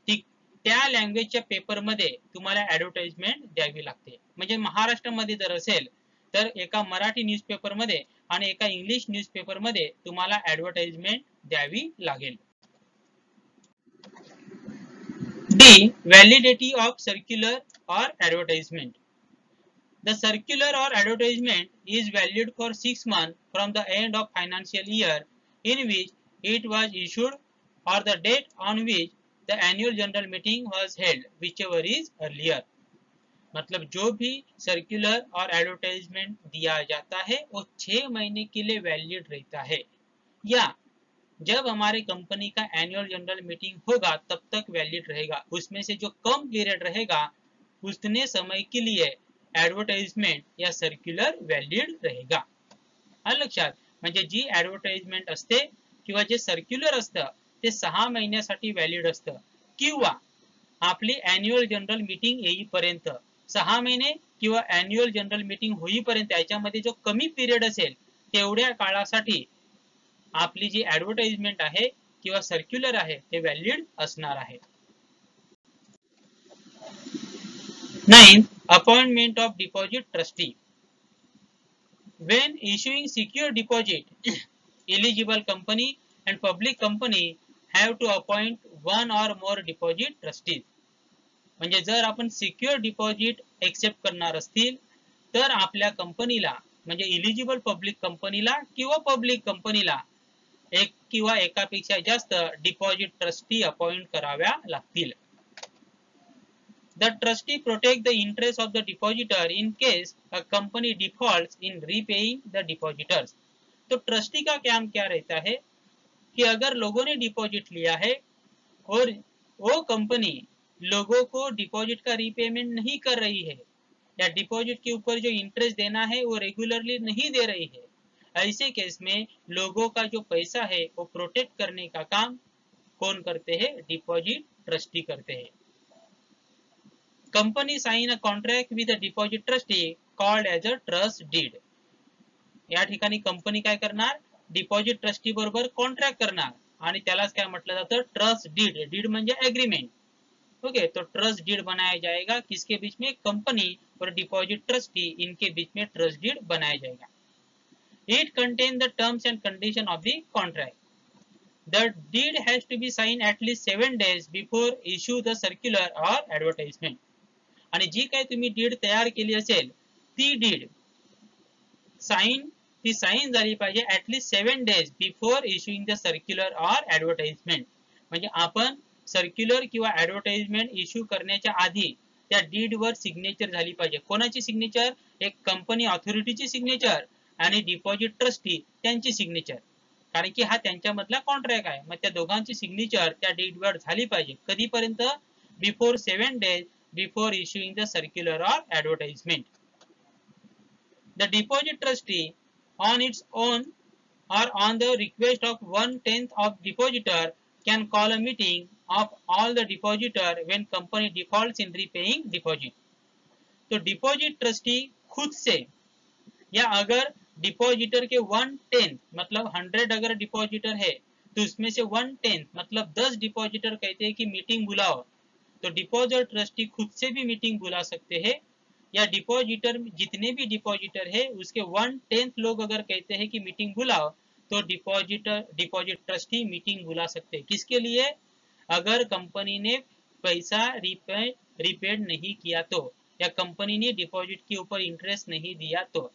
Speaker 1: ती त्या लँग्वेजच्या पेपरमध्ये तुम्हाला ऍडव्हर्टाइजमेंट द्यावी लागते. म्हणजे महाराष्ट्रामध्ये जर असेल तर एका मराठी न्यूजपेपर मध्ये आणि एका इंग्लिश न्यूजपेपर मध्ये तुम्हाला ऍडव्हर्टाइजमेंट द्यावी लागेल. D. Validity of circular or advertisement. The circular or advertisement is valid for 6 months from the end of financial year in which it was issued or the date on which the annual general meeting was held, whichever is earlier. मतलब जो भी circular और advertisement दिया जाता है वो 6 महीने के लिए वैलिड रहता है, या जब हमारे कंपनी का एनुअल जनरल मीटिंग होगा तब तक वैलिड रहेगा. उसमें से जो कम पीरियड रहेगा उतने समय के लिए ऍडव्हर्टाइजमेंट या सर्क्युलर वैलिड रहेगा. आलं लक्षात. म्हणजे जी ऍडव्हर्टाइजमेंट असते किंवा जे सर्क्युलर असतं ते 6 महिन्यासाठी वैलिड असतं, किंवा आपली एन्युअल जनरल मीटिंग येईपर्यंत 6 महिने किंवा एन्युअल जनरल मीटिंग होईपर्यंत याच्यामध्ये जो कमी पीरियड असेल तेवढ्या काळासाठी आपली जी ऍडव्हर्टाइजमेंट आहे किंवा सर्क्युलर आहे ते वैलिड असणार आहे. 9. Appointment of deposit trustee. When issuing secure deposit, eligible company and public company have to appoint one or more deposit trustees. म्हणजे जर आपण सिक्युअर डिपॉझिट एक्सेप्ट करणार असतील तर आपल्या कंपनीला, म्हणजे इलिजिबल पब्लिक कंपनीला किंवा पब्लिक कंपनीला एक किंवा एकापेक्षा जास्त डिपॉझिट ट्रस्टी अपॉइंट कराव्या लागतील. The trustee protect the interest of the depositor in case a company defaults in repaying the depositors. तो ट्रस्टी का काम क्या रहता है कि अगर लोगों ने डिपॉजिट लिया है और वो कंपनी लोगों को डिपॉजिट का रीपेमेंट नहीं कर रही है या डिपॉजिट के ऊपर जो इंटरेस्ट देना है वो रेगुलरली नहीं दे रही है, ऐसे केस में लोगों का जो पैसा है वो प्रोटेक्ट करने का काम कौन करते हैं? डिपॉजिट ट्रस्टी करते हैं. Company sign a contract with a deposit trustee called as a trust deed. या ठिकाणी कंपनी काय करणार? डिपॉजिट ट्रस्टी बरोबर कॉन्ट्रॅक्ट करणार आणि त्यालाच काय म्हटलं जातं? Trust deed. डीड म्हणजे एग्रीमेंट. ओके, तो ट्रस्ट डीड बनाया जाएगा किसके बीच में? कंपनी और डिपॉजिट ट्रस्टी, इनके बीच में ट्रस्ट डीड बनाया जाएगा. It contains the terms and condition of the contract. The deed has to be signed at least 7 days before issue the circular or advertisement. आणि जी काही तुम्ही डीड तयार केली असेल ती डीड साइन झाली पाहिजे at least 7 days before issuing the circular और ऍडव्हर्टाइजमेंट. म्हणजे आपण सर्क्युलर किंवा ऍडव्हर्टाइजमेंट इश्यू करण्याच्या आधी त्या डीड वर सिग्नेचर झाली पाहिजे. कोणाची सिग्नेचर? एक कंपनी ऑथॉरिटीची सिग्नेचर आणि डिपॉझिट ट्रस्टी त्यांची सिग्नेचर, कारण की हा त्यांच्यामधला कॉन्ट्रॅक्ट आहे. मग त्या दोघांची सिग्नेचर त्या डीड वर झाली पाहिजे. कधीपर्यंत? Before 7 days before issuing the circular or advertisement. The deposit trustee on its own or on the request of 1/10 of depositor can call a meeting of all the depositor when company defaults in repaying deposit. तो deposit trustee खुद से या अगर depositor के 1/10 मतलब 100 अगर depositor है तो उसमें से 1/10 मतलब 10 डिपॉजिटर कहते हैं कि मीटिंग बुलाओ, तो डिपॉजिट ट्रस्टी खुद से भी मीटिंग बुला सकते हैं, या डिपॉजिटर जितने भी डिपॉजिटर है उसके 1/10 लोग अगर कहते हैं कि मीटिंग बुलाओ तो डिपॉजिट ट्रस्टी मीटिंग बुला सकते हैं. किसके लिए? अगर कंपनी ने पैसा रिपेड नहीं किया तो, या कंपनी ने डिपॉजिट के ऊपर इंटरेस्ट नहीं दिया तो,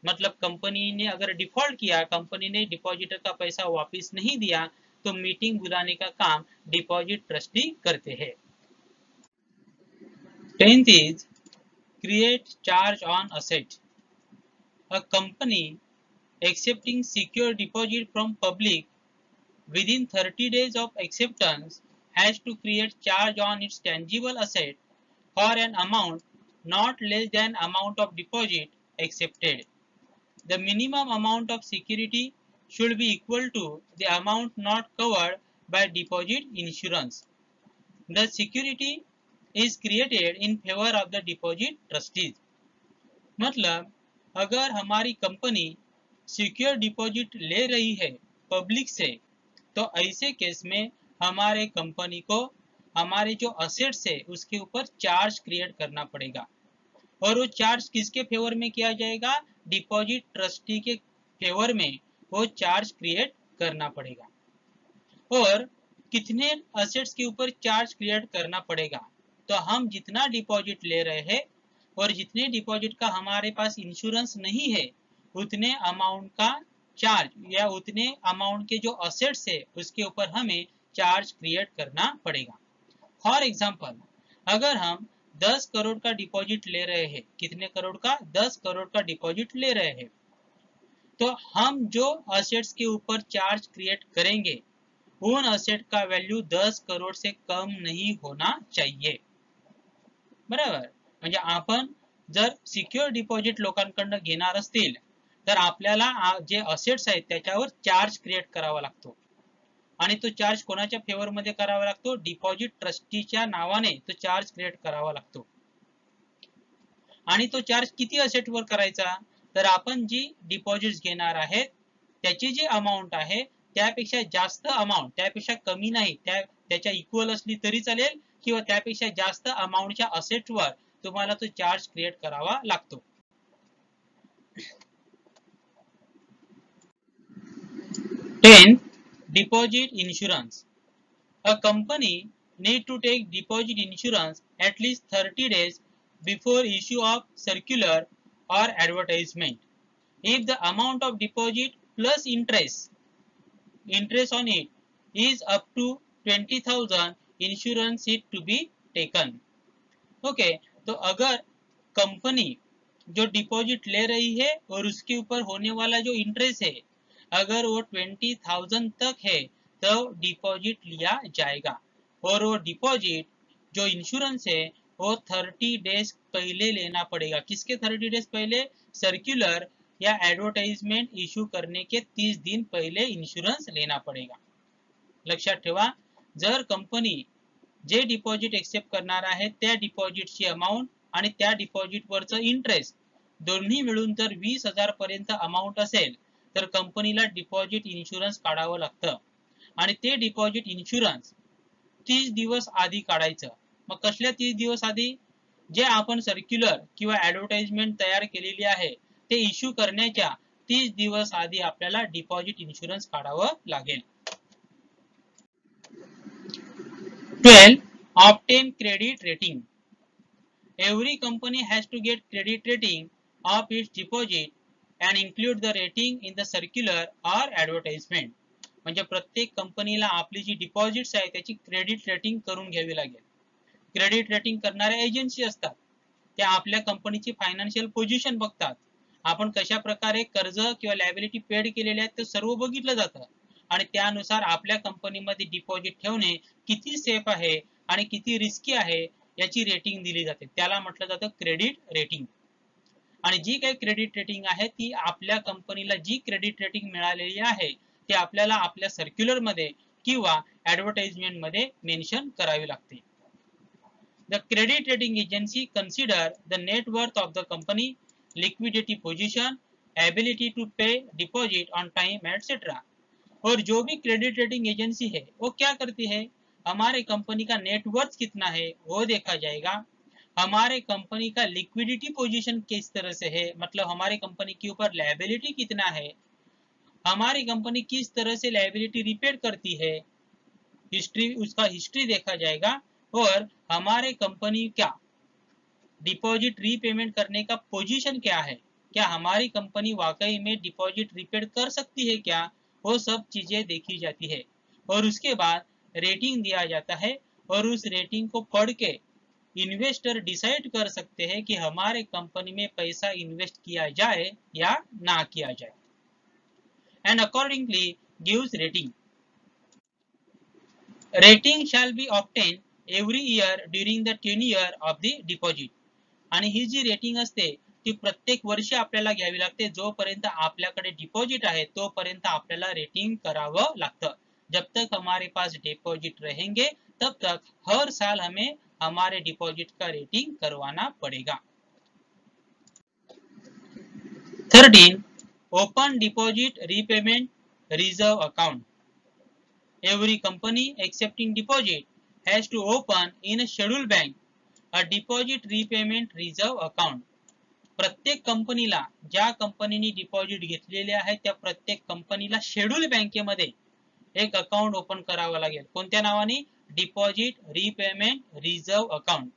Speaker 1: मतलब कंपनी ने अगर डिफॉल्ट किया, कंपनी ने डिपॉजिटर का पैसा वापस नहीं दिया, तो मीटिंग बुलाने का काम डिपॉजिट ट्रस्टी करते हैं। 10th is create charge on asset. A company accepting secure deposit from public within 30 days of acceptance has to create charge on its tangible asset for an amount not less than amount of deposit accepted. The minimum amount of security should be equal to the amount not covered by deposit insurance. The security is created in favor of the deposit trustees. मतलब अगर हमारी company secure deposit ले रही है public से, तो ऐसे case में हमारे कंपनी को हमारे जो असेट्स है उसके ऊपर चार्ज क्रिएट करना पड़ेगा, और वो चार्ज किसके फेवर में किया जाएगा? डिपॉजिट ट्रस्टी के फेवर में वो चार्ज क्रिएट करना पड़ेगा। और कितने असेट्स के ऊपर चार्ज क्रिएट करना पड़ेगा? तो हम जितना डिपॉजिट ले रहे हैं और जितने डिपॉजिट का हमारे पास इंश्योरेंस नहीं है, उतने अमाउंट का चार्ज या उतने अमाउंट के जो असेट्स है उसके ऊपर हमें चार्ज क्रिएट करना पड़ेगा। फॉर एग्जांपल, अगर हम 10 करोड़ का डिपॉजिट ले रहे हैं, कितने करोड़ का? 10 करोड़ का डिपॉजिट ले रहे हैं, तो हम जो असेट्स के ऊपर चार्ज क्रिएट करेंगे उन असेट का वैल्यू 10 करोड़ से कम नहीं होना चाहिए, बरोबर? म्हणजे आपण जर सिक्युअर डिपॉजिट लोकांकडून घेणार असतील तर आपल्याला जे असेट्स आहेत त्याच्यावर चार्ज क्रिएट करावा लागतो, आणि तो चार्ज कोणाच्या फेवर मध्ये करावा लागतो? डिपॉजिट ट्रस्टीच्या नावाने तो चार्ज क्रिएट करावा लागतो। आणि तो चार्ज किती असेट वर करायचा? तर आपण जी डिपॉझिट्स घेणार आहेत त्याची जी अमाउंट आहे त्यापेक्षा जास्त अमाउंट, त्यापेक्षा कमी नाही, त्याच्या इक्वल असली तरी चालेल, किंवा त्यापेक्षा जास्त अमाउंटच्या असेटवर तुम्हाला तो चार्ज क्रिएट करावा लागतो। 10. Deposit insurance. A company need to take deposit insurance at least 30 days before issue of circular or advertisement. If the amount of deposit plus interest on it is up to 20,000, insurance is to be taken. Okay, तो अगर company जो deposit ले रही है और उसके ऊपर होने वाला जो इंटरेस्ट है अगर वो 20,000 तक है तो डिपॉजिट लिया जाएगा, और वो डिपॉजिट जो इंश्योरेंस है वो 30 डेज पहले लेना पड़ेगा। किसके 30 डेज पहले? सर्कुलर या एडवर्टाइजमेंट इश्यू करने के 30 दिन पहले इंश्योरेंस लेना पड़ेगा। लक्षात ठेवा, जर कंपनी जे डिपॉजिट एक्सेप्ट करणार आहे त्या डिपॉजिटची अमाउंट आणि त्या डिपॉजिटवरचं इंटरेस्ट दोन्ही मिळून जर 20,000 पर्यंत अमाउंट असेल तर कंपनीला डिपॉजिट इन्शुरन्स काढावं लागतं, आणि ते डिपॉजिट इन्शुरन्स 30 दिवस आधी काढायचं। मग कसल्या 30 दिवस आधी? जे आपण सर्क्युलर किंवा ऍडव्हर्टाइजमेंट तयार केलेली आहे ते इश्यू करण्याच्या 30 दिवस आधी आपल्याला डिपॉजिट इन्शुरन्स काढावं लागेल। 12. Obtain credit rating. Every company has to get credit rating of its deposit and include the rating in the circular or advertisement. म्हणजे प्रत्येक कंपनीला आपली जी डिपॉझिट्स आहे त्याची क्रेडिट रेटिंग करून घ्यावी लागेल। क्रेडिट रेटिंग करणाऱ्या एजन्सी असतात, त्या आपल्या कंपनीची फायनान्शियल पोझिशन बघतात, आपण कशा प्रकारे कर्ज किंवा लायबिलिटी पेड केलेले आहेत ते सर्व बघितलं जातं, आणि त्यानुसार आपल्या कंपनीमध्ये डिपॉझिट ठेवणे किती सेफ आहे आणि किती रिस्की आहे याची रेटिंग दिली जाते, त्याला म्हटलं जातं क्रेडिट रेटिंग। आणि जी काही क्रेडिट रेटिंग आहे ती आपल्या कंपनीला जी क्रेडिट रेटिंग मिळालेली आहे ते आपल्याला आपल्या सर्क्युलर मध्ये किंवा ऍडव्हर्टाइजमेंट मध्ये मेन्शन करावी लागते। The credit rating agency consider the net worth of the company, liquidity position, ability to pay deposit on time, etc. और जो भी क्रेडिट रेटिंग एजेंसी है वो क्या करती है? हमारे कंपनी का नेटवर्थ कितना है वो देखा जाएगा, हमारे कंपनी का लिक्विडिटी पोजीशन किस तरह से है, मतलब हमारे कंपनी के ऊपर लायबिलिटी कितना है, हमारी कंपनी किस तरह से लायबिलिटी रिपेड करती है, हिस्ट्री, उसका हिस्ट्री देखा जाएगा, और हमारे कंपनी क्या डिपॉजिट रीपेमेंट करने का पोजीशन क्या है, क्या हमारी कंपनी वाकई में डिपॉजिट रीपेड कर सकती है क्या, वो सब चीजें देखी जाती है। और उसके बाद रेटिंग दिया जाता है और उस रेटिंग को पढ़ के इन्वेस्टर डिसाइड कर सकते हैं कि हमारे कंपनी में पैसा इन्वेस्ट किया जाए या ना किया जाए, and accordingly gives rating. Rating shall be obtain every year during the tenure of the deposit. आणि ही जी रेटिंग असते ती प्रत्येक वर्षी आपल्याला घ्यावी लागते, जोपर्यंत आपल्याकडे डिपॉझिट आहे तोपर्यंत आपल्याला रेटिंग करावं लागतं। जब तक हमारे पास डिपॉजिट रहेंगे तब तक हर साल हमें हमारे डिपॉजिट का रेटिंग करवाना पड़ेगा। 13 open deposit repayment reserve account. Every company accepting deposit has to open in a scheduled bank a deposit repayment reserve account. प्रत्येक कंपनीला, ज्या कंपनीने डिपॉझिट घेतलेले आहे त्या प्रत्येक कंपनीला शेड्यूल बँकेमध्ये एक अकाउंट ओपन करावं लागेल। कोणत्या नावाने? Deposit repayment reserve account.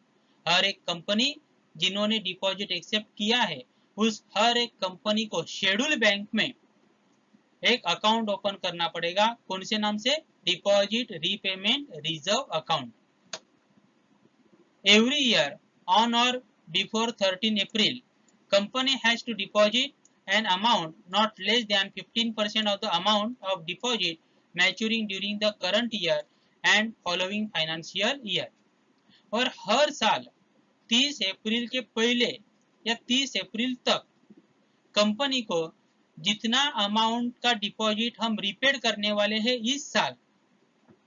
Speaker 1: हर एक कंपनी जिन्होंने डिपॉजिट एक्सेप्ट किया है उस हर एक कंपनी को शेड्यूल बैंक में एक अकाउंट ओपन करना पड़ेगा। कौन से नाम से? Deposit repayment reserve account. Every year on और before 13 April, company has to deposit an amount not less than 15% of the amount of deposit maturing during the current year and following financial year। और हर साल 30 अप्रैल के पहले या 30 अप्रैल तक company को जितना amount का डिपॉजिट हम रिपेड करने वाले हैं इस साल,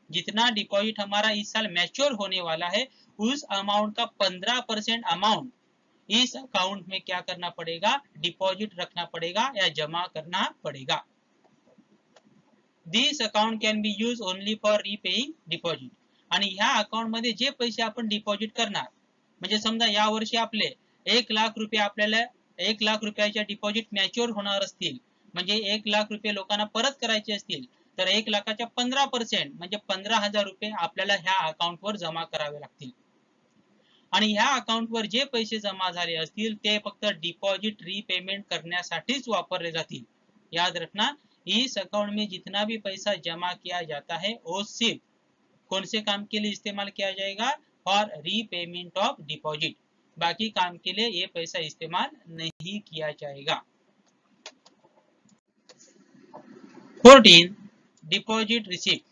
Speaker 1: जितना डिपॉजिट हमारा इस साल मैच्योर होने वाला है उस अमाउंट का 15% अमाउंट इस अकाउंट में क्या करना पड़ेगा? डिपॉजिट रखना पड़ेगा या जमा करना पड़ेगा। This account can be use only for repaying deposit. आणि ह्या अकाउंट मध्ये जे पैसे आपण डिपॉजिट करणार, म्हणजे समजा या वर्षी आपले 1 लाख रुपये आपल्याला 1 लाख रुपयाच्या डिपॉजिट मॅच्युअर होणार असतील, म्हणजे 1 लाख रुपये लोकांना परत करायचे असतील तर 1 लाखाच्या 15% म्हणजे 15,000 रुपये आपल्याला ह्या अकाउंटवर जमा करावे लागतील। आणि ह्या अकाउंटवर जे पैसे जमा झाले असतील ते फक्त डिपॉजिट रीपेमेंट करण्यासाठीच वापरले जातील। याद रखना, इस अकाउंट में जितना भी पैसा जमा किया जाता है वो सिर्फ कौन से काम के लिए इस्तेमाल किया जाएगा? For repayment of deposit. बाकी काम के लिए ये पैसा इस्तेमाल नहीं किया जाएगा। 14 deposit receipt.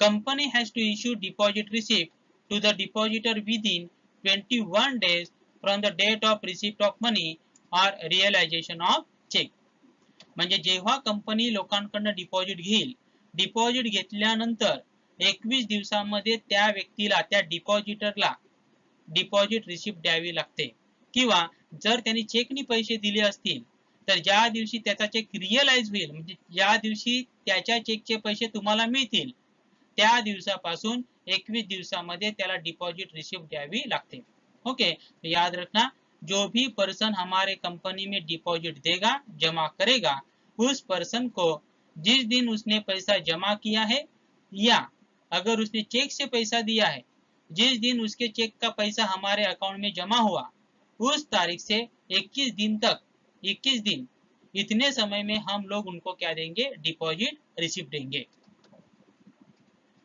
Speaker 1: Company has to issue deposit receipt to the depositor within 21 days from the date of receipt of money or realization of check। म्हणजे जेव्हा कंपनी लोकांकडून डिपॉजिट घेईल, डिपॉजिट घेतल्यानंतर 21 दिवसांमध्ये त्या व्यक्तीला, त्या डिपॉजिटरला डिपॉजिट रिसिप्ट द्यावी लागते। किंवा जर त्यांनी चेकनी पैसे दिले असतील तर ज्या दिवशी त्याचा चेक रिअलाइज होईल, म्हणजे ज्या दिवशी त्याच्या चेकचे पैसे तुम्हाला मिळतील त्या दिवसापासून 21 दिवसामध्ये त्याला डिपॉजिट रिसिप्ट द्यावी लागते। ओके, तो याद रखना, जो भी पर्सन हमारे कंपनी में डिपॉजिट देगा, जमा करेगा, उस पर्सन को जिस दिन उसने पैसा जमा किया है या अगर उसने चेक से पैसा दिया है, जिस दिन उसके चेक का पैसा हमारे अकाउंट में जमा हुआ उस तारीख से 21 दिन तक, 21 दिन इतने समय में हम लोग उनको क्या देंगे? डिपॉजिट रिसिप्ट देंगे।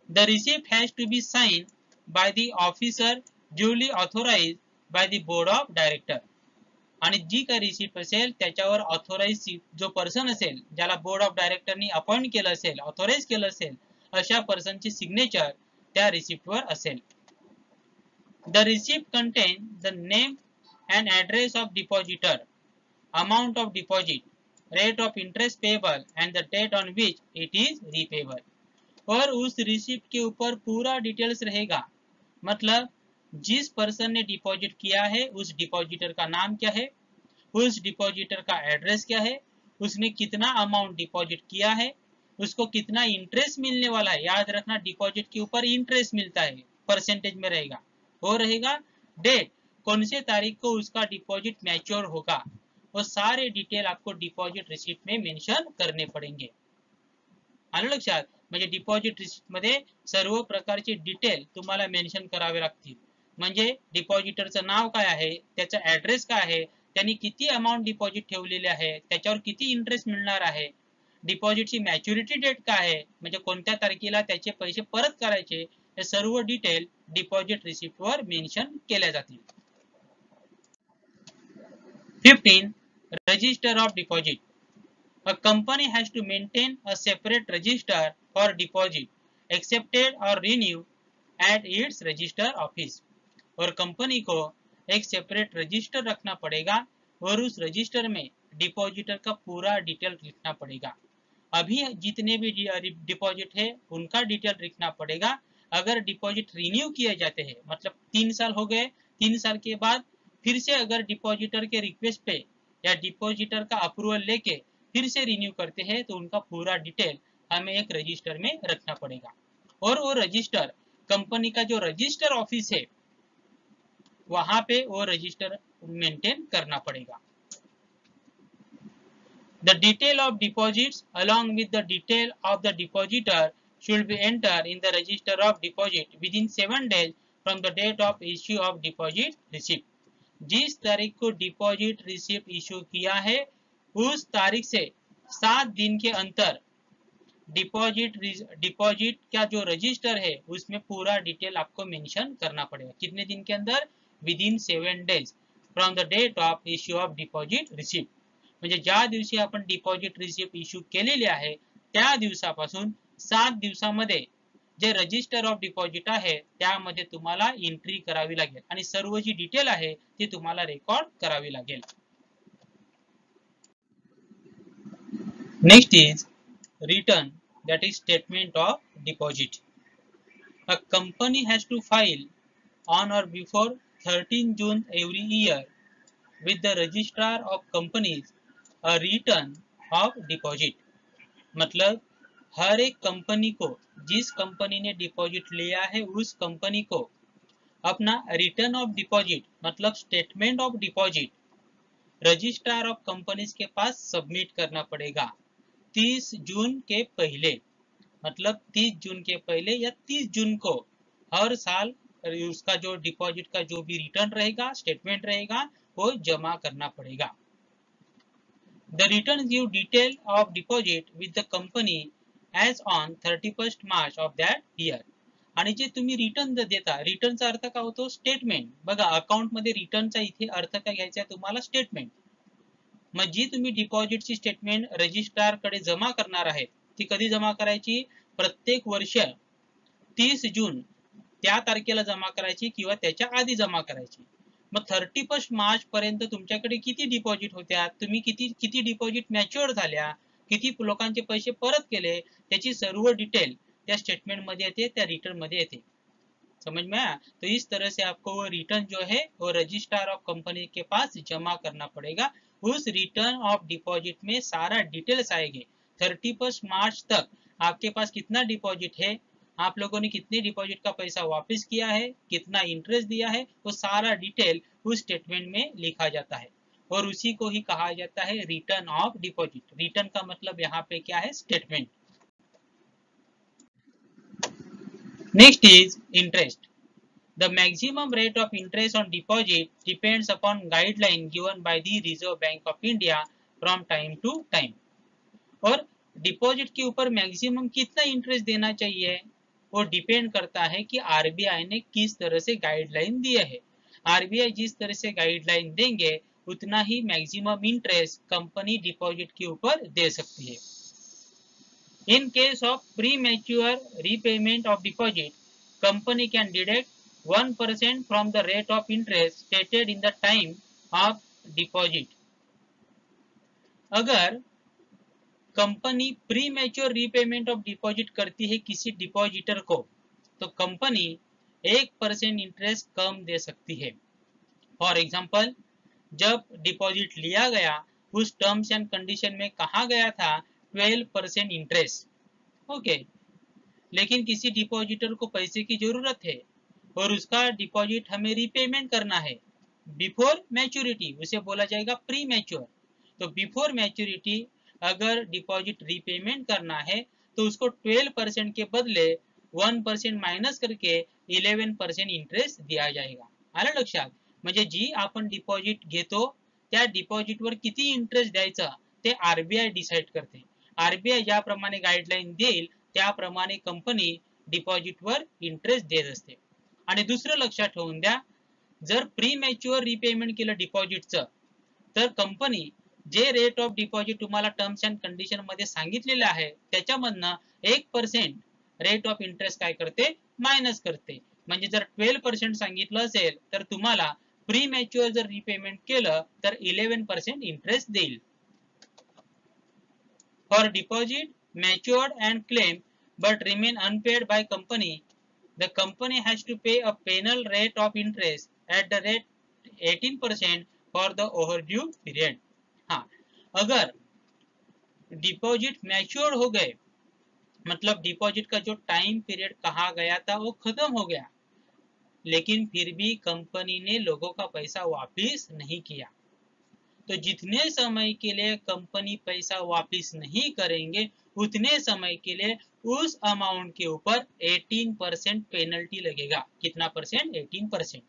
Speaker 1: The receipt has to be signed by the officer duly authorized by the board of director। आणि जी काही रिसिप्ट असेल त्याच्यावर ऑथोराइज जो पर्सन असेल, ज्याला बोर्ड ऑफ डायरेक्टरनी अपॉइंट केलं असेल, ऑथोराइज केलं असेल, अशा पर्सनची सिग्नेचर त्या रिसिप्टवर असेल। The receipt contain the name and address of depositor, amount of deposit, rate of interest payable and the date on which it is repayable। और उस रिसिप्ट के ऊपर पूरा डिटेल्स रहेगा, मतलब जिस पर्सन ने डिपॉजिट किया है उस डिपॉजिटर का नाम क्या है, उस डिपॉजिटर का एड्रेस क्या है, उसने कितना अमाउंट डिपॉजिट किया है, उसको कितना इंटरेस्ट मिलने वाला है। याद रखना, डिपॉजिट के ऊपर इंटरेस्ट मिलता है, परसेंटेज में रहेगा, वो रहेगा। डेट, कौन से तारीख को उसका डिपॉजिट मैच्योर होगा, वो सारे डिटेल आपको डिपॉजिट रिसिप्ट में मेंशन करने पड़ेंगे। आलं लक्षात? म्हणजे डिपॉझिट रिसिप्ट मध्ये सर्व प्रकारचे डिटेल तुम्हाला मेन्शन करावे लागतील. म्हणजे डिपॉझिटरचं नाव काय आहे, त्याचा ऍड्रेस काय आहे, त्यांनी किती अमाऊंट डिपॉझिट ठेवलेली आहे, त्याच्यावर किती इंटरेस्ट मिळणार आहे, डिपॉझिटची मॅच्युरिटी डेट काय आहे, म्हणजे कोणत्या तारखेला त्याचे पैसे परत करायचे, हे सर्व डिटेल डिपॉझिट रिसिप्ट वर मेन्शन केल्या जातील. 15. Register of deposit. A company has to maintain a separate register for deposit accepted or renewed at its register office. और कंपनी को एक सेपरेट रजिस्टर रखना पड़ेगा और उस रजिस्टर में डिपॉजिटर का पूरा डिटेल लिखना पड़ेगा. अभी जितने भी डिपॉजिट है उनका डिटेल लिखना पड़ेगा. अगर डिपॉजिट रिन्यू किए जाते हैं, मतलब 3 साल हो गए, 3 साल के बाद फिर से अगर डिपॉजिटर के रिक्वेस्ट पे या डिपॉजिटर का अप्रूवल लेके फिर से रिन्यू करते हैं तो उनका पूरा डिटेल हमें एक रजिस्टर में रखना पड़ेगा. और वो रजिस्टर कंपनी का जो रजिस्टर ऑफिस है वहां पे वो रजिस्टर मेंटेन करना पड़ेगा. The detail of deposits along with the detail of the depositor should be entered in the register of deposit within 7 days from the date of issue of deposit receipt. जिस तारीख को deposit receipt issue किया है उस तारीख से 7 दिन के अंतर डिपॉजिट का जो रजिस्टर है उसमें पूरा डिटेल आपको मेंशन करना पड़ेगा. कितने दिन के अंदर? Within 7 days from the date of issue of deposit receipt. म्हणजे ज्या दिवशी आपण डिपॉजिट रिसिप्ट इश्यू केलेली आहे त्या दिवसापासून 7 दिवसामध्ये जे रजिस्टर ऑफ डिपॉजिट आहे त्यामध्ये तुम्हाला एंट्री करावी लागेल आणि सर्व जी डिटेल आहे ती तुम्हाला रेकॉर्ड करावी लागेल. Next is return, that is statement of deposit. A company has to file on or before 13 June every year with the registrar of companies a return of deposit. मतलब हर एक कंपनी को, जिस company ने deposit लिया है उस company को अपना रिटर्न ऑफ डिपॉजिट मतलब statement of deposit registrar of companies के पास सबमिट करना पड़ेगा 30 जून के पहले. मतलब 30 जून के पहले या 30 जून को हर साल उसका जो डिपॉजिट का जो भी रिटर्न रहेगा, स्टेटमेंट रहेगा, वो जमा करना पड़ेगा. The return give detail of deposit with the company as on 31st March of that year. आणि जे तुम्ही रिटर्न देता, रिटर्नचा अर्थ काय होतो? स्टेटमेंट. बघा अकाउंट मध्ये रिटर्नचा इथे अर्थ काय घ्यायचा आहे तुम्हाला? स्टेटमेंट. मग जी तुम्ही डिपॉझिटची स्टेटमेंट रजिस्ट्रार कडे जमा करणार आहे ती कधी जमा करायची? प्रत्येक वर्ष 30 जून त्या तारखेला जमा करायची किंवा त्याच्या आधी जमा करायची. मग 31 मार्च पर्यंत तुमच्याकडे किती डिपॉझिट होत्या, तुम्ही किती डिपॉझिट मॅच्युअर झाल्या, किती लोकांचे पैसे परत केले, त्याची सर्व डिटेल त्या स्टेटमेंट मध्ये येते, त्या रिटर्न मध्ये येते. समझ में आया? तो इस तरह से आपको वो रिटर्न जो है वो रजिस्ट्रार ऑफ कंपनी के पास जमा करना पड़ेगा. उस रिटर्न ऑफ डिपॉजिट में सारा डिटेल्स आएंगे. 31 मार्च तक आपके पास कितना डिपॉजिट है, आप लोगों ने कितने डिपॉजिट का पैसा वापस किया है, कितना इंटरेस्ट दिया है, वो सारा डिटेल उस स्टेटमेंट में लिखा जाता है और उसी को ही कहा जाता है रिटर्न ऑफ डिपॉजिट. रिटर्न का मतलब यहाँ पे क्या है? Statement. Next is interest. The maximum rate of interest on deposit depends upon guideline given by the Reserve Bank of India from time to time. और डिपॉजिट के ऊपर मैक्सिमम कितना इंटरेस्ट देना चाहिए वो डिपेंड करता है कि आरबीआई ने किस तरह से गाइडलाइन दिए है. आरबीआई जिस तरह से गाइडलाइन देंगे उतना ही मैक्सिमम इंटरेस्ट कंपनी डिपॉजिट के ऊपर दे सकती है. In case of premature repayment of deposit, company can deduct 1% from the rate of interest stated in the time of deposit. अगर company premature repayment of deposit करती है किसी डिपॉजिटर को तो कंपनी 1% इंटरेस्ट कम दे सकती है. फॉर एग्जाम्पल, जब deposit लिया गया उस टर्म्स एंड कंडीशन में कहा गया था 12% इंटरेस्ट. ओके, लेकिन किसी डिपॉजिटर को पैसे की जरूरत है और उसका डिपॉजिट हमें रीपेमेंट करना है बिफोर मैच्योरिटी, उसे बोला जाएगा प्री मैच्योर. तो बिफोर मैच्योरिटी अगर डिपॉजिट रीपेमेंट करना है तो उसको 12% के बदले 1% मायनस करके 11% इंटरेस्ट दिया जाएगा. आलं लक्षात? म्हणजे जी आपण डिपॉझिट घेतो त्या डिपॉझिटवर किती इंटरेस्ट द्यायचा ते आरबीआय डिसाइड करते. आरबीआय ज्याप्रमाणे गाईडलाईन देईल त्याप्रमाणे कंपनी डिपॉझिटवर इंटरेस्ट देत असते. आणि दुसरं लक्षात ठेवून द्या, जर प्री मॅच्युअर रिपेमेंट केलं डिपॉझिटचं तर company J rate of deposit तुम्हाला टर्म्स अँड कंडिशन मध्ये सांगितलेले आहे त्याच्यामधनं 1% रेट ऑफ इंटरेस्ट काय करते, मायनस करते. म्हणजे जर 12% सांगितलं असेल तर तुम्हाला प्री मॅच्युअर जर रिपेमेंट केलं तर 11% इंटरेस्ट देईल. For deposit matured and claim but remain unpaid by company, the company has to pay a penal rate of interest at the rate 18% for the overdue period. हाँ, अगर deposit mature हो गए, मतलब deposit का जो time period कहा गया था वो खत्म हो गया, लेकिन फिर भी कंपनी ने लोगों का पैसा वापिस नहीं किया, तो जितने समय के लिए कंपनी पैसा वापिस नहीं करेंगे उतने समय के लिए उस अमाउंट के ऊपर 18% पेनल्टी लगेगा. कितना परसेंट? 18%.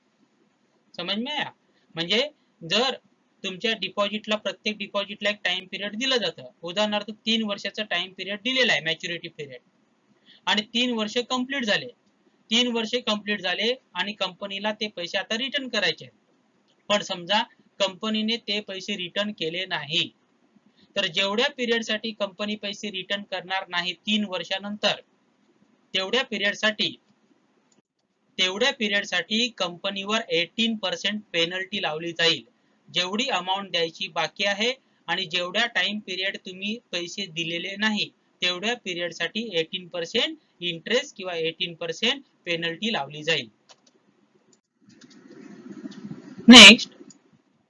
Speaker 1: समझ में आया? म्हणजे जर तुमच्या डिपॉझिटला प्रत्येक डिपॉझिटला एक टाइम पिरियड दिलं जातं, उदाहरणार्थ 3 वर्षाचा टाइम पिरियड दिलेला आहे मॅच्युरिटी पिरियड, आणि 3 वर्ष कंप्लीट झाले, 3 वर्ष कंप्लीट झाले आणि कंपनीला ते पैसे आता रिटर्न करायचे. पण समजा कंपनीने ते पैसे रिटर्न केले नाही, तर जेवढ्या पिरियड साठी कंपनी पैसे रिटर्न करणार नाही 3 वर्षानंतर, तेवढ्या पिरियड साठी कंपनीवर 18% पेनल्टी लावली जाईल. जेवढी अमाउंट द्यायची बाकी आहे आणि जेवढ्या टाइम पिरियड तुम्ही पैसे दिलेले नाही तेवढ्या पिरियड साठी 18% इंटरेस्ट किंवा 18% पेनल्टी लावली जाईल. Next,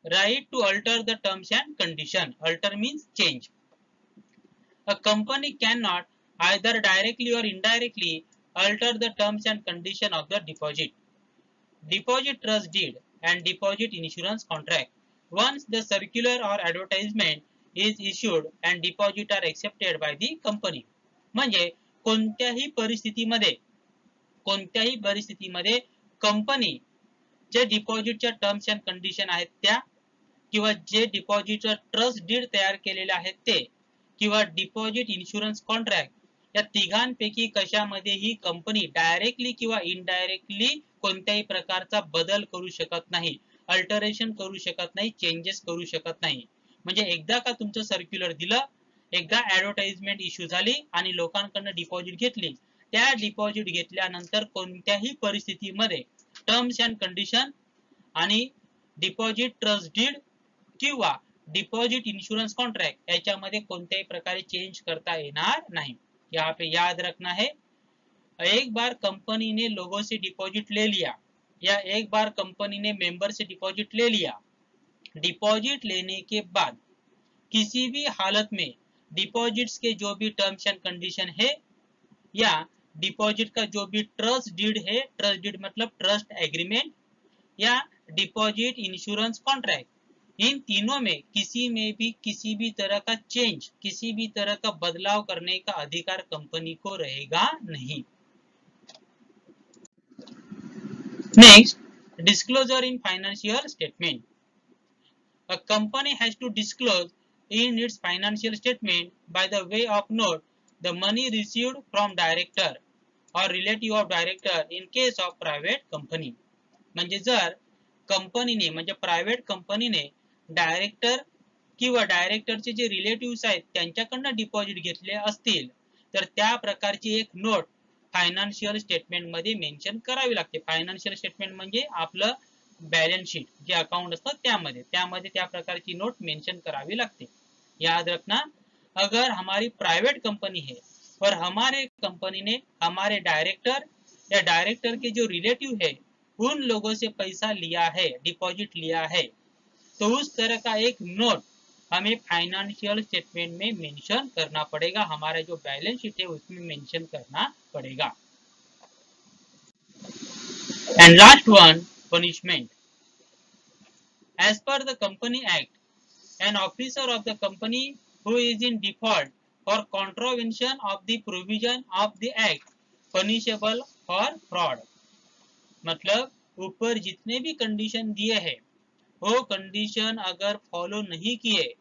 Speaker 1: right to alter the terms and condition. Alter means change. A company cannot either directly or indirectly alter the terms and condition of the deposit, deposit trust deed and deposit insurance contract once the circular or advertisement is issued and deposit are accepted by the company. म्हणजे कोणत्याही परिस्थितीमध्ये company जे डिपॉझिटच्या terms and condition आहेत त्या, किंवा जे डिपॉझिटचं trust deed तयार केलेले आहेत ते, किंवा डिपॉझिट इन्शुरन्स कॉन्ट्रॅक्ट, या तिघांपैकी कशामध्येही कंपनी डायरेक्टली किंवा इनडायरेक्टली कोणत्याही प्रकारचा बदल करू शकत नाही, अल्टरेशन करू शकत नाही, चेंजेस करू शकत नाही. म्हणजे एकदा का तुमचं सर्क्युलर दिलं, एकदा ऍडव्हर्टाइजमेंट इश्यू झाली आणि लोकांकडून डिपॉझिट घेतली, त्या डिपॉझिट घेतल्यानंतर कोणत्याही परिस्थितीमध्ये टर्म्स अँड कंडिशन आणि डिपॉझिट ट्रस्ट डीड किंवा डिपॉझिट इंश्योरेंस कॉन्ट्रैक्ट याच्यामध्ये कोणत्याही प्रकारे चेंज करता येणार नहीं. यहाँ पे याद रखना है, एक बार कंपनी ने लोगों से डिपॉजिट ले लिया या एक बार कंपनी ने मेंबर से डिपॉजिट ले लिया, डिपॉजिट लेने के बाद किसी भी हालत में डिपॉजिट्स के जो भी टर्म्स एंड कंडीशन है या डिपॉजिट का जो भी ट्रस्ट डीड है, ट्रस्ट डीड मतलब ट्रस्ट एग्रीमेंट या डिपॉजिट इंश्योरेंस कॉन्ट्रैक्ट, इन तीनों में किसी भी तरह का चेंज, किसी भी तरह का बदलाव करने का अधिकार कंपनी को रहेगा नहीं. Next, disclosure in financial statement. A company has to disclose in its financial statement by the way of note the money received from director or relative of director in case of private company. म्हणजे जर कंपनीने म्हणजे private कंपनीने director किंवा डायरेक्टरचे जे relatives आहेत त्यांच्याकडनं deposit घेतले असतील तर त्या प्रकारची एक नोट फायनान्शियल स्टेटमेंट मध्ये मेन्शन करावी लागते. फायनान्शियल स्टेटमेंट म्हणजे आपलं बैलेंस शीट जे अकाउंट असतं त्यामध्ये त्या प्रकार की नोट मेंशन करावी लगती. याद रखना, अगर हमारी प्राइवेट कंपनी है और हमारे कंपनी ने हमारे डायरेक्टर या डायरेक्टर के जो रिलेटिव है उन लोगों से पैसा लिया है, डिपॉजिट लिया है, तो उस तरह का एक नोट हमें फाइनेंशियल स्टेटमेंट में मेंशन करना पड़ेगा. हमारा जो बैलेंस शीट है उसमें मेंशन करना पड़ेगा. And last one, punishment. As per the Company Act, an officer of the company who is in default or contravention of the provision of the act punishable for fraud. मतलब ऊपर जितने भी condition दिए हैं वो condition अगर follow नहीं किए,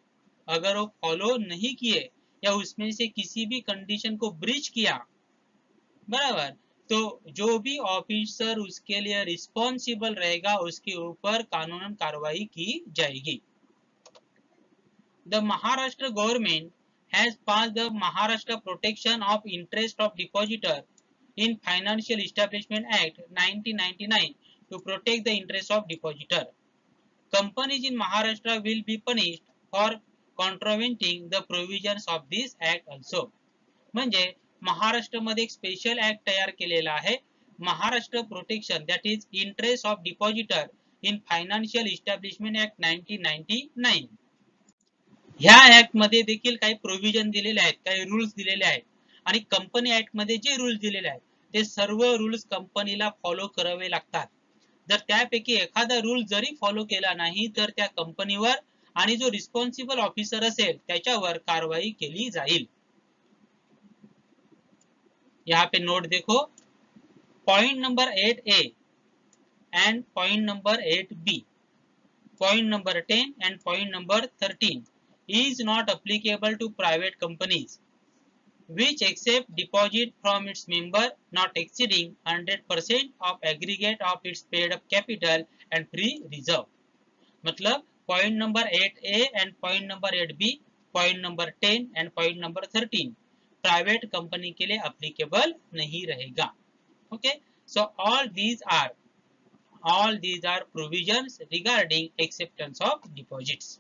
Speaker 1: अगर वो फॉलो नहीं किए या उसमें से किसी भी कंडीशन को ब्रीच किया, बराबर, तो जो भी ऑफिसर उसके लिए रिस्पॉन्सिबल रहेगा उसके ऊपर कानूनन कार्रवाई की जाएगी. The Maharashtra government has passed the Maharashtra Protection of Interest of Depositor in Financial Establishment Act 1999 to protect the interest of depositor. Companies in Maharashtra will be punished for contravening the provisions of this act also. म्हणजे महाराष्ट्रामध्ये एक special act तयार केलेला आहे, Maharashtra protection that is interest of depositor in financial establishment act 1999. ह्या act मध्ये देखील काही प्रोव्हिजन दिलेले आहेत, काही रूल्स दिलेले आहेत आणि कंपनी ऍक्ट मध्ये जे रूल्स दिलेले आहेत ते सर्व रूल्स कंपनीला फॉलो करावे लागतात. जर त्यापैकी एखादा रूल जरी फॉलो केला नाही तर त्या कंपनीवर आणि जो रिस्पॉन्सिबल ऑफिसर असेल त्याच्यावर कारवाई केली जाईल. यहाँ पे नोट देखो, point number 8A and point number 8B, point number 10 and point number 13 is not applicable to private companies which accept deposit from its member not exceeding 100% of aggregate of its paid up capital and free reserve. मतलब point number 8A and point number 8B, point number 10 and point number 13 private company के लिए applicable नहीं रहेगा. Okay, so all these are provisions regarding acceptance of deposits.